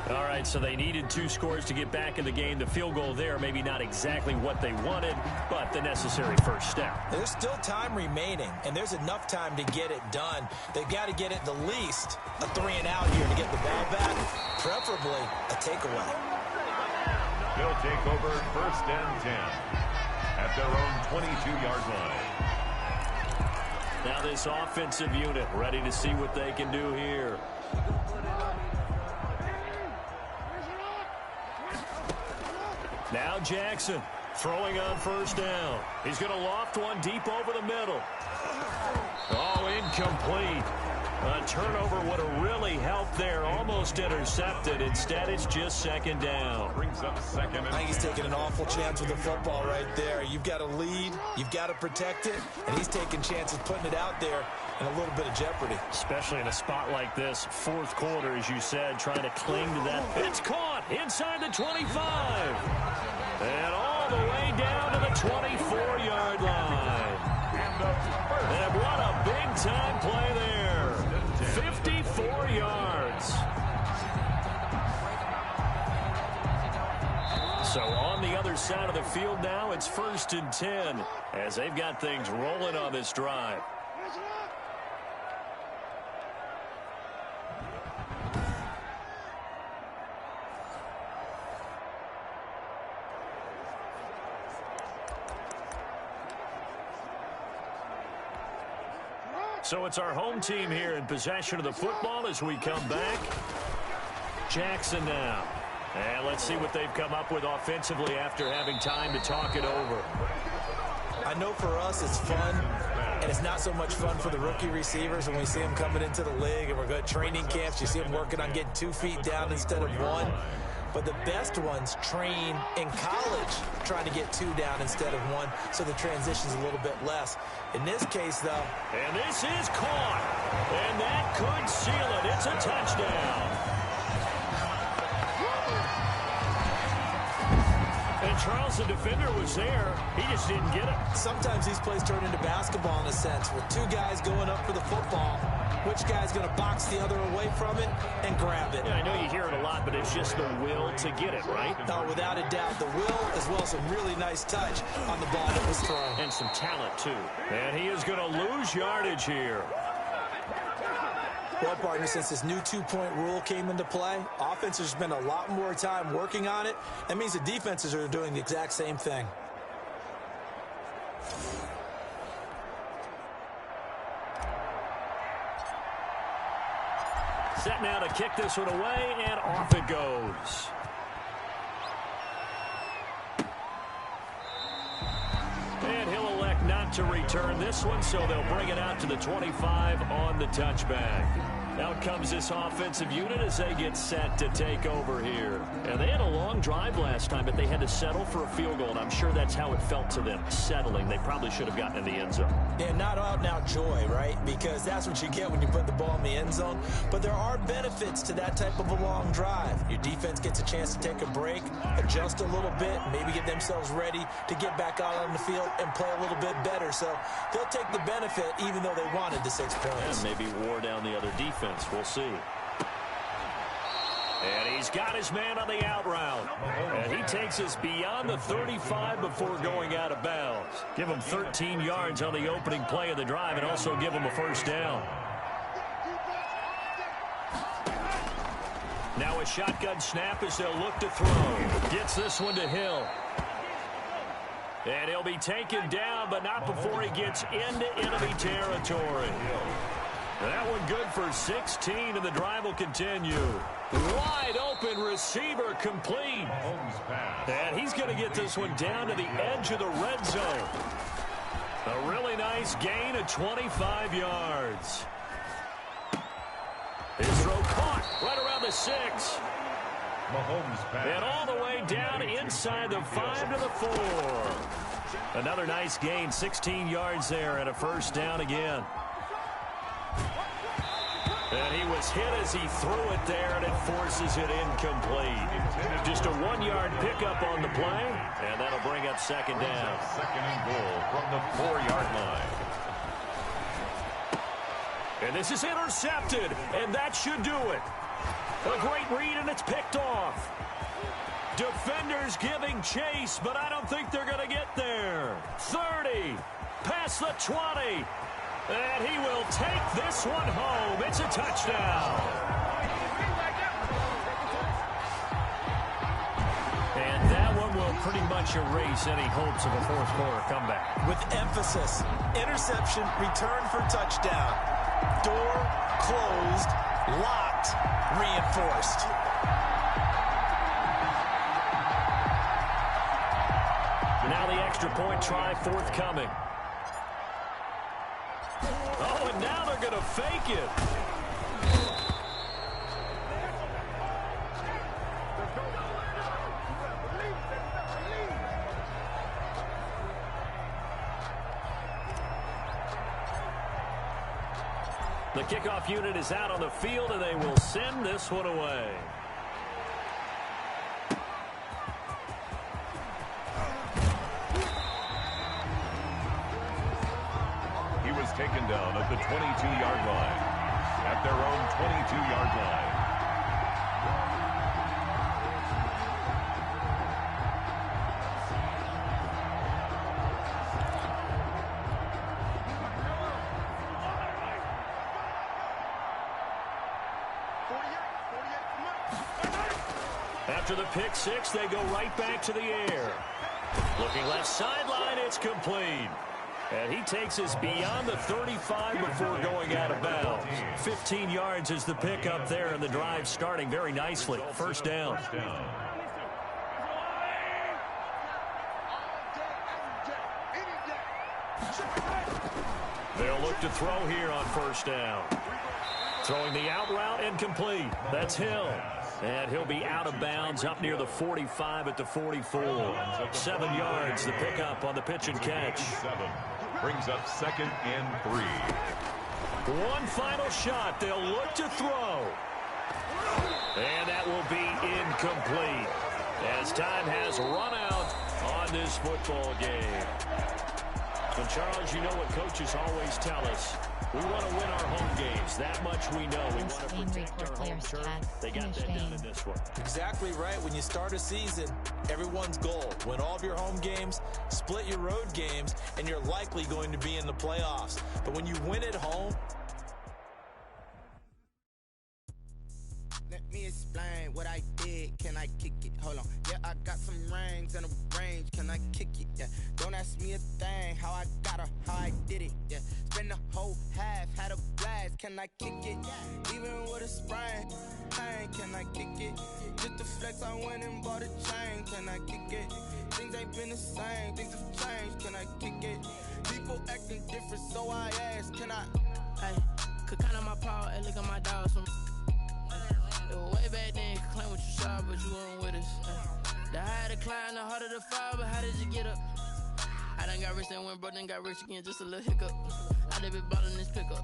All right, so they needed 2 scores to get back in the game. The field goal there, maybe not exactly what they wanted, but the necessary first step. There's still time remaining, and there's enough time to get it done. They've got to get at the least a 3-and-out here to get the ball back, preferably a takeaway. They'll take over first and 10 at their own 22-yard line. Now this offensive unit ready to see what they can do here. Now Jackson throwing on first down. He's going to loft one deep over the middle. Oh, incomplete. A turnover would have really helped there. Almost intercepted. Instead, it's just second down. Brings up second. I think he's taking an awful chance with the football right there. You've got to lead. You've got to protect it. And he's taking chances putting it out there in a little bit of jeopardy. Especially in a spot like this, 4th quarter, as you said, trying to cling to that. It's caught inside the 25. And all the way down to the 24-yard line. And what a big-time play there. 54 yards. So on the other side of the field now, it's 1st and 10 as they've got things rolling on this drive. So it's our home team here in possession of the football as we come back. Jackson now. And let's see what they've come up with offensively after having time to talk it over. I know for us it's fun, and it's not so much fun for the rookie receivers when we see them coming into the league and we're going to training camps. You see them working on getting 2 feet down instead of 1. But the best ones train in college trying to get 2 down instead of 1, so the transition's a little bit less. In this case, though. And this is caught. And that could seal it. It's a touchdown. And Charles, the defender, was there. He just didn't get it. Sometimes these plays turn into basketball in a sense, with 2 guys going up for the football. Which guy's going to box the other away from it and grab it? Yeah, I know you hear it a lot, but it's just the will to get it, right? No, without a doubt. The will, as well as some really nice touch on the ball that was thrown. And some talent, too. And he is going to lose yardage here. Well, partner, since this new two-point rule came into play, offenses spend a lot more time working on it. That means the defenses are doing the exact same thing. Set now to kick this one away, and off it goes. And he'll elect not to return this one, so they'll bring it out to the 25 on the touchback. Out comes this offensive unit as they get set to take over here. And they had a long drive last time, but they had to settle for a field goal, and I'm sure that's how it felt to them, settling. They probably should have gotten in the end zone. Yeah, not out-and-out joy, right? Because that's what you get when you put the ball in the end zone. But there are benefits to that type of a long drive. Your defense gets a chance to take a break, adjust a little bit, maybe get themselves ready to get back out on the field and play a little bit better. So they'll take the benefit even though they wanted the 6 points. And maybe wore down the other defense. We'll see. And he's got his man on the out route. And he takes us beyond the 35 before going out of bounds. Give him 13 yards on the opening play of the drive and also give him a first down. Now a shotgun snap as they'll look to throw. Gets this one to Hill. And he'll be taken down, but not before he gets into enemy territory. That one good for 16, and the drive will continue. Wide open receiver complete. And he's going to get this one down to the edge of the red zone. A really nice gain of 25 yards. His throw caught right around the 6. And all the way down inside the 5 to the 4. Another nice gain, 16 yards there, and a first down again. And he was hit as he threw it there, and it forces it incomplete. Just a 1-yard pickup on the play, and that'll bring up second down. Second and goal from the 4-yard line. And this is intercepted, and that should do it. A great read, and it's picked off. Defenders giving chase, but I don't think they're going to get there. 30, past the 20. And he will take this one home. It's a touchdown. And that one will pretty much erase any hopes of a fourth quarter comeback. With emphasis, interception, return for touchdown. Door closed, locked, reinforced. Now the extra point try forthcoming. Oh, and now they're going to fake it. The kickoff unit is out on the field, and they will send this one away. Taken down at the 22-yard line. At their own 22-yard line. After the pick six, they go right back to the air. Looking left sideline, it's complete. And he takes us beyond the 35 before going out of bounds. 15 yards is the pickup there, and the drive starting very nicely. First down. They'll look to throw here on first down. Throwing the out route and complete. That's Hill. And he'll be out of bounds up near the 45 at the 44. 7 yards, the pickup on the pitch and catch. Brings up second and 3. One final shot. They'll look to throw. And that will be incomplete as time has run out on this football game. And Charles, you know what coaches always tell us. We want to win our home games. That much we know. We want to protect our home turf. They got that down in this one. Exactly right. When you start a season, everyone's goal: win all of your home games, split your road games, and you're likely going to be in the playoffs. But when you win at home, explain what I did, can I kick it? Hold on, yeah, I got some rings and a range, can I kick it? Yeah, don't ask me a thing, how I got her, how I did it. Yeah, spend the whole half, had a blast, can I kick it? Even with a sprain, pain, can I kick it? Just the flex, I went and bought a chain, can I kick it? Things ain't been the same, things have changed, can I kick it? People acting different, so I ask, can I? Hey, could count on my power, and look at my dogs from. It was way back then, could claim what you saw, but you weren't with us. The higher the climb, the harder the fall, but how did you get up? I done got rich, then went broke, then got rich again, just a little hiccup. I done been ballin' this pickup.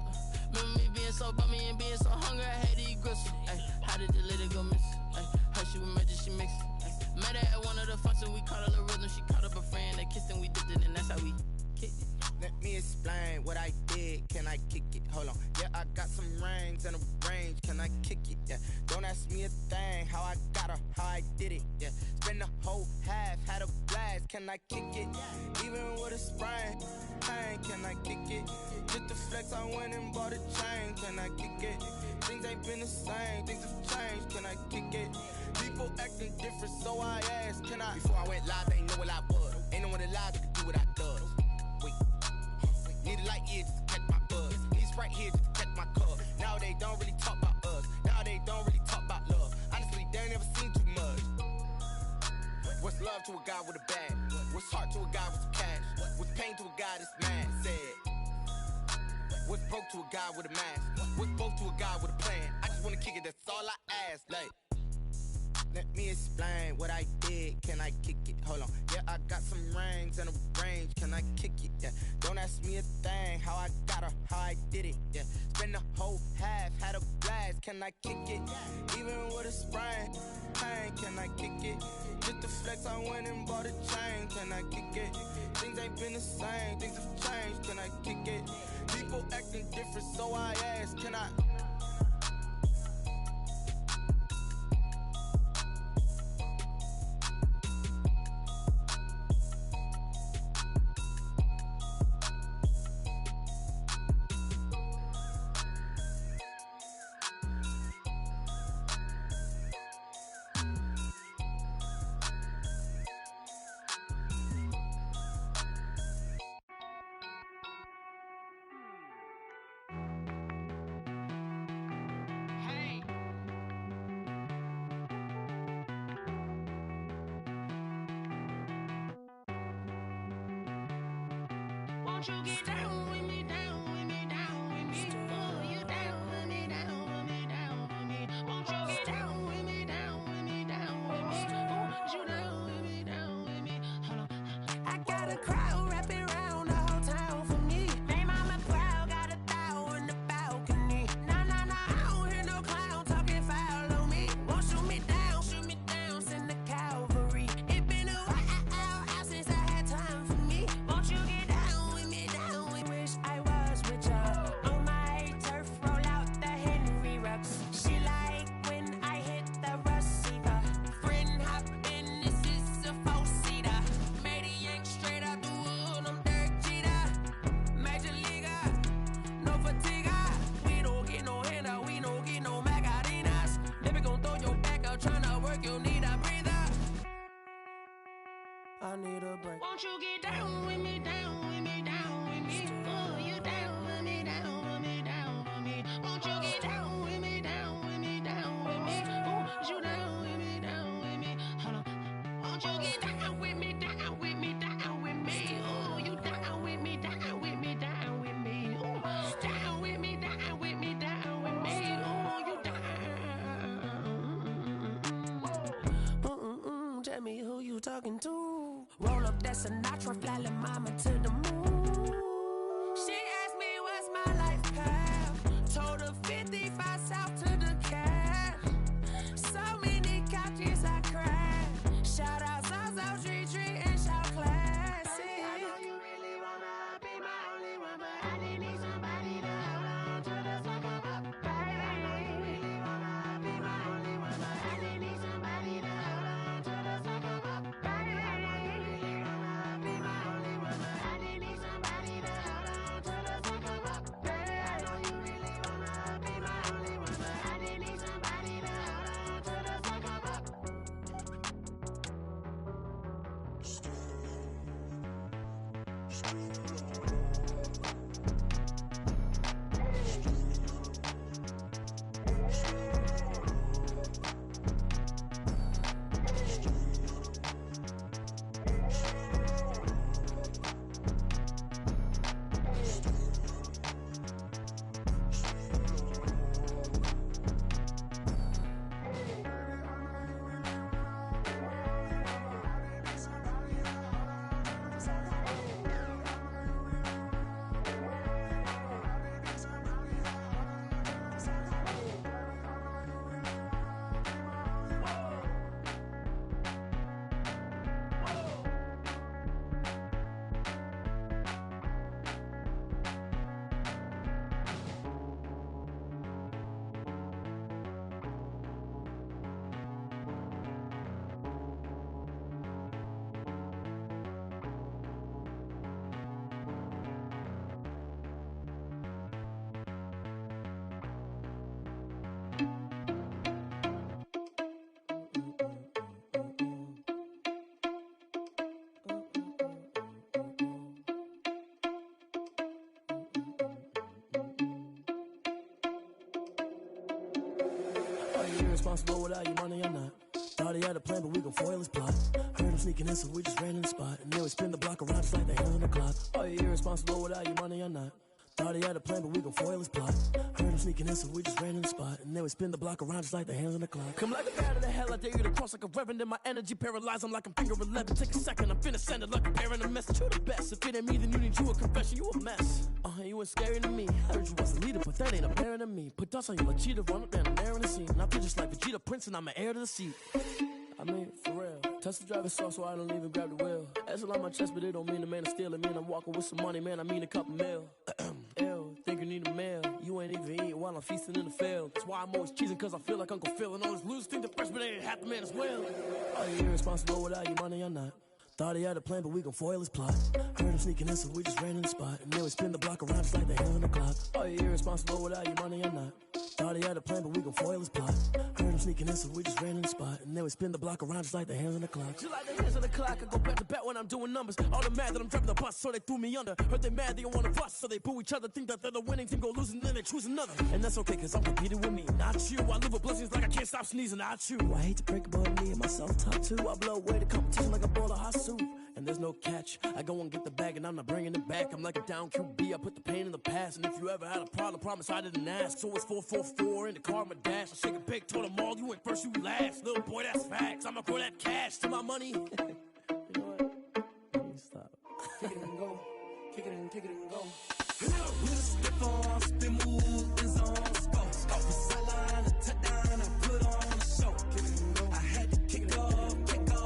Remember me being so bummy and being so hungry, I had to eat gristle. Ay, how did you let it go miss? Ay, her she was magic, she mixed. Met her at one of the functions, we caught a little rhythm, she caught up a friend, they kissed and we dipped it, and that's how we kicked it. Let me explain what I did, can I kick it? Hold on, yeah, I got some rings and a range, can I kick it? Yeah, don't ask me a thing, how I got her, how I did it. Yeah, spend the whole half, had a blast, can I kick it? Even with a sprain, pain, can I kick it? Just the flex, I went and bought a chain, can I kick it? Things ain't been the same, things have changed, can I kick it? People acting different, so I ask, can I? Before I went live, they ain't know what I was. Ain't no one alive that could do what I does. Wait, need a light year just to catch my buzz. Need Sprite here just to catch my cup. Now they don't really talk about us. Now they don't really talk about love. Honestly, they ain't never seen too much. What's love to a guy with a bag? What's heart to a guy with some cash? What's pain to a guy that's mad? Said. What's broke to a guy with a mask? What's both to a guy with a plan? I just wanna kick it, that's all I ask. Like, let me explain what I did, can I kick it? Hold on, yeah, I got some rings and a range, can I kick it? Yeah, don't ask me a thing, how I got her, how I did it. Yeah, spend the whole half, had a blast, can I kick it? Even with a sprain, pain, can I kick it? Just the flex, I went and bought a chain, can I kick it? Things ain't been the same, things have changed, can I kick it? People acting different, so I ask, can I? Won't you get down with me, down with me, down with me? Oh, you down with me, down with me, down with me. Won't you get down with me, down with me, down with me? Oh, you down with me, down with me? Hold on. I got a crowd wrapping around the whole town for me. They mama proud, got a thou in the balcony. Nah, nah, nah, I don't hear no clown talking foul on me. Won't shoot me down, send the cavalry. It been a while since I had time for me. Won't you get down with me, down with me? Wish I was with y'all. On my turf, roll out the Henry rocks. She like when I hit the receiver. Friend hop in, this is a four-seater. Made a yank straight out the wood, I'm Derek Jeter. Major leaguer, no fatigue. We don't get no handout, we don't get no Macarinas. They be gon' throw your back out, tryna work, you need a breather. I need a break. Won't you get down with me, down with me, down with me? Oh, you down with me, down with me, down with me. Won't you get down with me, down with me, down with me? Oh, you down with me, down with me? Hold on. Won't you get down with me, down with me, down with me? Oh, you down with me, down with me, down with me? Oh, down with me, down with me, down with me? Oh, you down. Tell me who you talking to. Roll up that Sinatra, fly la mama to the moon. She asked me what's my life path. Told her 55 south to the cat. So many couches I cried. Shout out Zazo, Tree, and shout classic. I know you really wanna be my only one, but I didn't need somebody to hold on to the sucker up. Baby, I know you really wanna be my only one, but I didn't need somebody to hold on to the sucker up. Baby, I know you really wanna be my only one, but I didn't need somebody to you irresponsible without your money or not? Thought he had a plan, but we gon' foil his plot. Heard him sneaking in, so we just ran in the spot. And then we spin the block around just like the hands on the clock. Are you irresponsible without your money or not? Thought he had a plan, but we gon' foil his plot. Heard him sneaking in, so we just ran in the spot. And then we spin the block around just like the hands on the clock. Come like a bat of the hell, I dare you to cross like a reverend. In my energy paralyzed, I'm like I'm finger 11. Take a second, I'm finna send it like a parent a message. You the best, if it ain't me, then you need you a confession. You a mess, you ain't scary to me. Heard you was a leader, but that ain't apparent to me. Put dust on you like cheetah, run up down and there in the scene. And I feel just like Vegeta Prince, and I'm an heir to the seat. I mean, for real. Touch the driver's soft, so I don't even grab the wheel. That's a lot on my chest, but it don't mean the man is stealing. Mean I'm walking with some money, man, I mean a couple mil. Ew, think you need a meal. You ain't even eating while I'm feasting in the field. That's why I'm always cheesing, cause I feel like Uncle Phil. And all this losers think the freshman ain't half the man as well. Are you irresponsible without your money or not? Thought he had a plan, but we gon' foil his plot. Heard him sneaking in, so we just ran in the spot. And then we spin the block around just like the hands on the clock. Are you irresponsible without your money or not? Thought he had a plan, but we gon' foil his plot. Heard him sneaking in, so we just ran in the spot. And then we spin the block around just like the hands on the clock. Just like the hands on the clock, I go back to back when I'm doing numbers. All the mad that I'm driving the bus, so they threw me under. Heard they mad, they don't wanna bust, so they boo each other. Think that they're the winning team, go losing, then they choose another. And that's okay, cause I'm competing with me, not you. I live with blessings like I can't stop sneezing, not you. I hate to break it, but me and myself top two. I blow away the competition like a bowl of hot soup. And there's no catch. I go and get the bag and I'm not bringing it back. I'm like a down QB, I put the pain in the past. And if you ever had a problem, promise I didn't ask. So it's 444 in the car, my dash. I shake a big, told them all, you went first, you last. Little boy, that's facts. I'ma grow that cash to my money. You know what? Stop. Kick it and go. Kick it and go. With a stiff on, spin move, is on, scope. Off the sideline, a touchdown, I put on a show. Kick it and go. I had to kick off and go.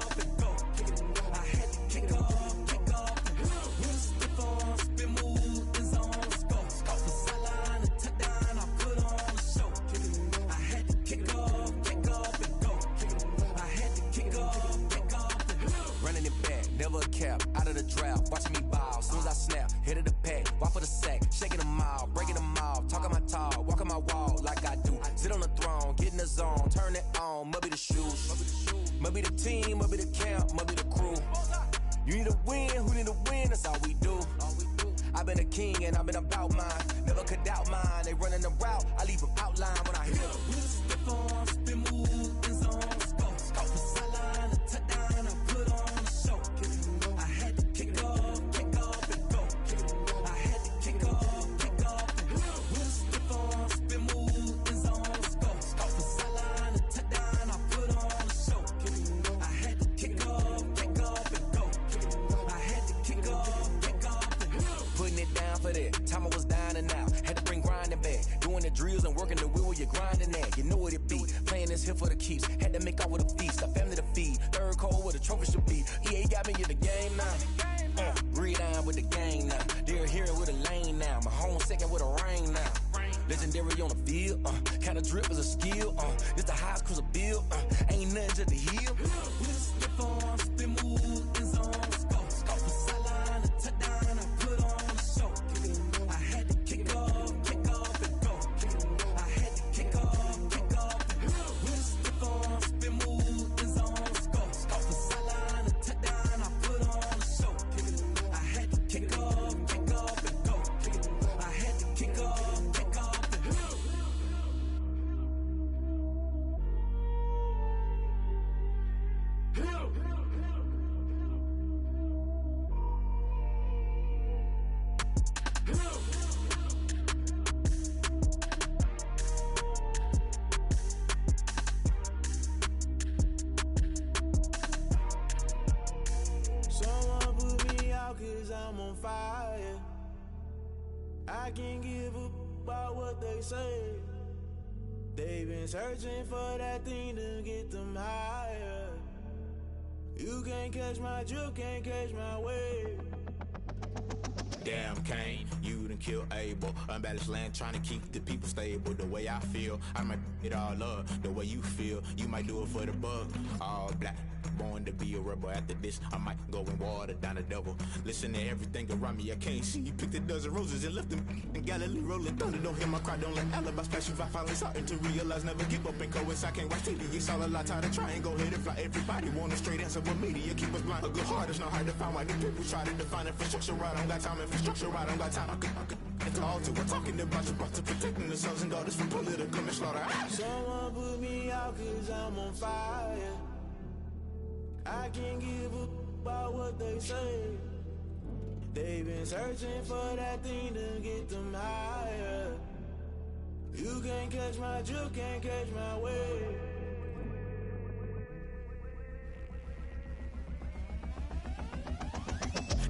Kick it and go. I had to kick off and go. With a stiff on, spin move, is on, scope. Off the sideline, a touchdown, I put on a show. Kick it and go. I had to kick off and go. Kick it and go. I had to kick off and go. Running it back, never a cap, out of the drought, watching me ball. Soon as I snap, hit of the pack, walk for the sack, shaking them out, breaking them off, talking my talk, walking my wall like I do. Sit on the throne, get in the zone, turn it on, must be the shoes, must be the team, must be the camp, must be the crew. You need a win, who need a win, that's all we do. I've been a king and I've been about mine, never could doubt mine. They running the route, I leave them outline when I hit them. With a stiff on, spin move, is on, scope. Off the sideline, a touchdown, I put on a show. I had to kick off and go. I had to kick off and go. With a stiff on, spin move, is on, scope. Off the sideline, a touchdown, I put on a show. I had to kick off and go. I had to kick off and go. Putting it down for that, time I was dying and out, had to bring grinding back, doing the drills and working the wheel where you're grinding at, you know what it be, playing this here for the keeps, had to make out with a feast, a family to feed, third cold where the trophy should be, EA got me in the game now, breathe down with the gang now, they're here with a lane now, my home second with a rain now, legendary on the field, kinda drip is a skill, this the highest cruiser bill, ain't nothing to the hill. With a stiff on, spin move, is on, scope. Off the sideline, a touchdown, I put on a show. I had to kick off and go. I had to kick off and go. With a stiff on, spin move, is on, scope. Off the sideline, a touchdown, I put on a show. I had to kick off and go. I had to kick off and go. Someone put me out 'cause I'm on fire. I can't give up about what they say. They've been searching for that thing to get them higher. You can't catch my drift, can't catch my wave. Damn Kane, you done killed Abel. Unbalanced land trying to keep the people stable. The way I feel, I might it all up. The way you feel, you might do it for the buck. All black, born to be a rebel. After this, I might go and water down the devil. Listen to everything around me, I can't see. Picked a dozen roses and left them in Galilee rolling thunder. Don't hear my cry, don't let alibis pass you. I finally starting to realize, never give up and coincide. Can't watch TV, it's all a lot. Tired of trying, go ahead and fly. Everybody want a straight answer, but media keep us blind. A good heart is not hard to find. Why the people try to define infrastructure right? I don't got time, infrastructure right, I don't got time. It's all to we're talking about you, brought to protecting the sons and daughters from political and slaughter. Someone put me out out cause I'm on fire. I can't give a about what they say. They've been searching for that thing to get them higher. You can't catch my drift, can't catch my wave.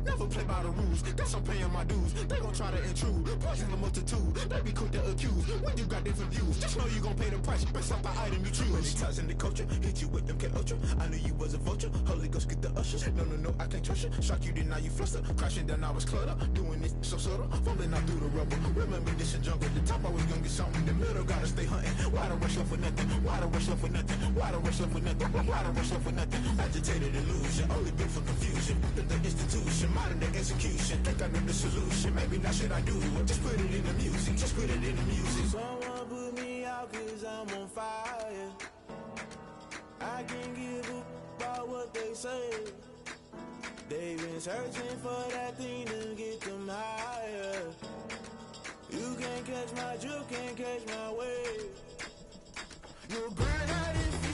Never play by the rules, guess I'm paying my dues. They gon' try to intrude, poison the multitude. They be quick to accuse when you got different views. Just know you gon' pay the price based off the item you choose. Many times in the culture, hit you with them K-Ultra. I knew you was a vulture, Holy Ghost get the ushers. No, I can't trust you. Shock you, then now you fluster. Crashing down, I was cluttered. Doing this so subtle, fumbling out through the rubble. Remember this in jungle, the top I was gonna get something. The middle gotta stay hunting. Why the rush left for nothing? Why the rush left for nothing? Why the rush left for nothing? Why the rush left for nothing? Agitated illusion, only been for confusion. The institution, modern day execution. Think I know the solution. Maybe not should I do it? Just put it in the music. Just put it in the music. Someone put me out cause I'm on fire. I can't give a about what they say. They've been searching for that thing to get them higher. You can't catch my drift, can't catch my wave. You're good at it.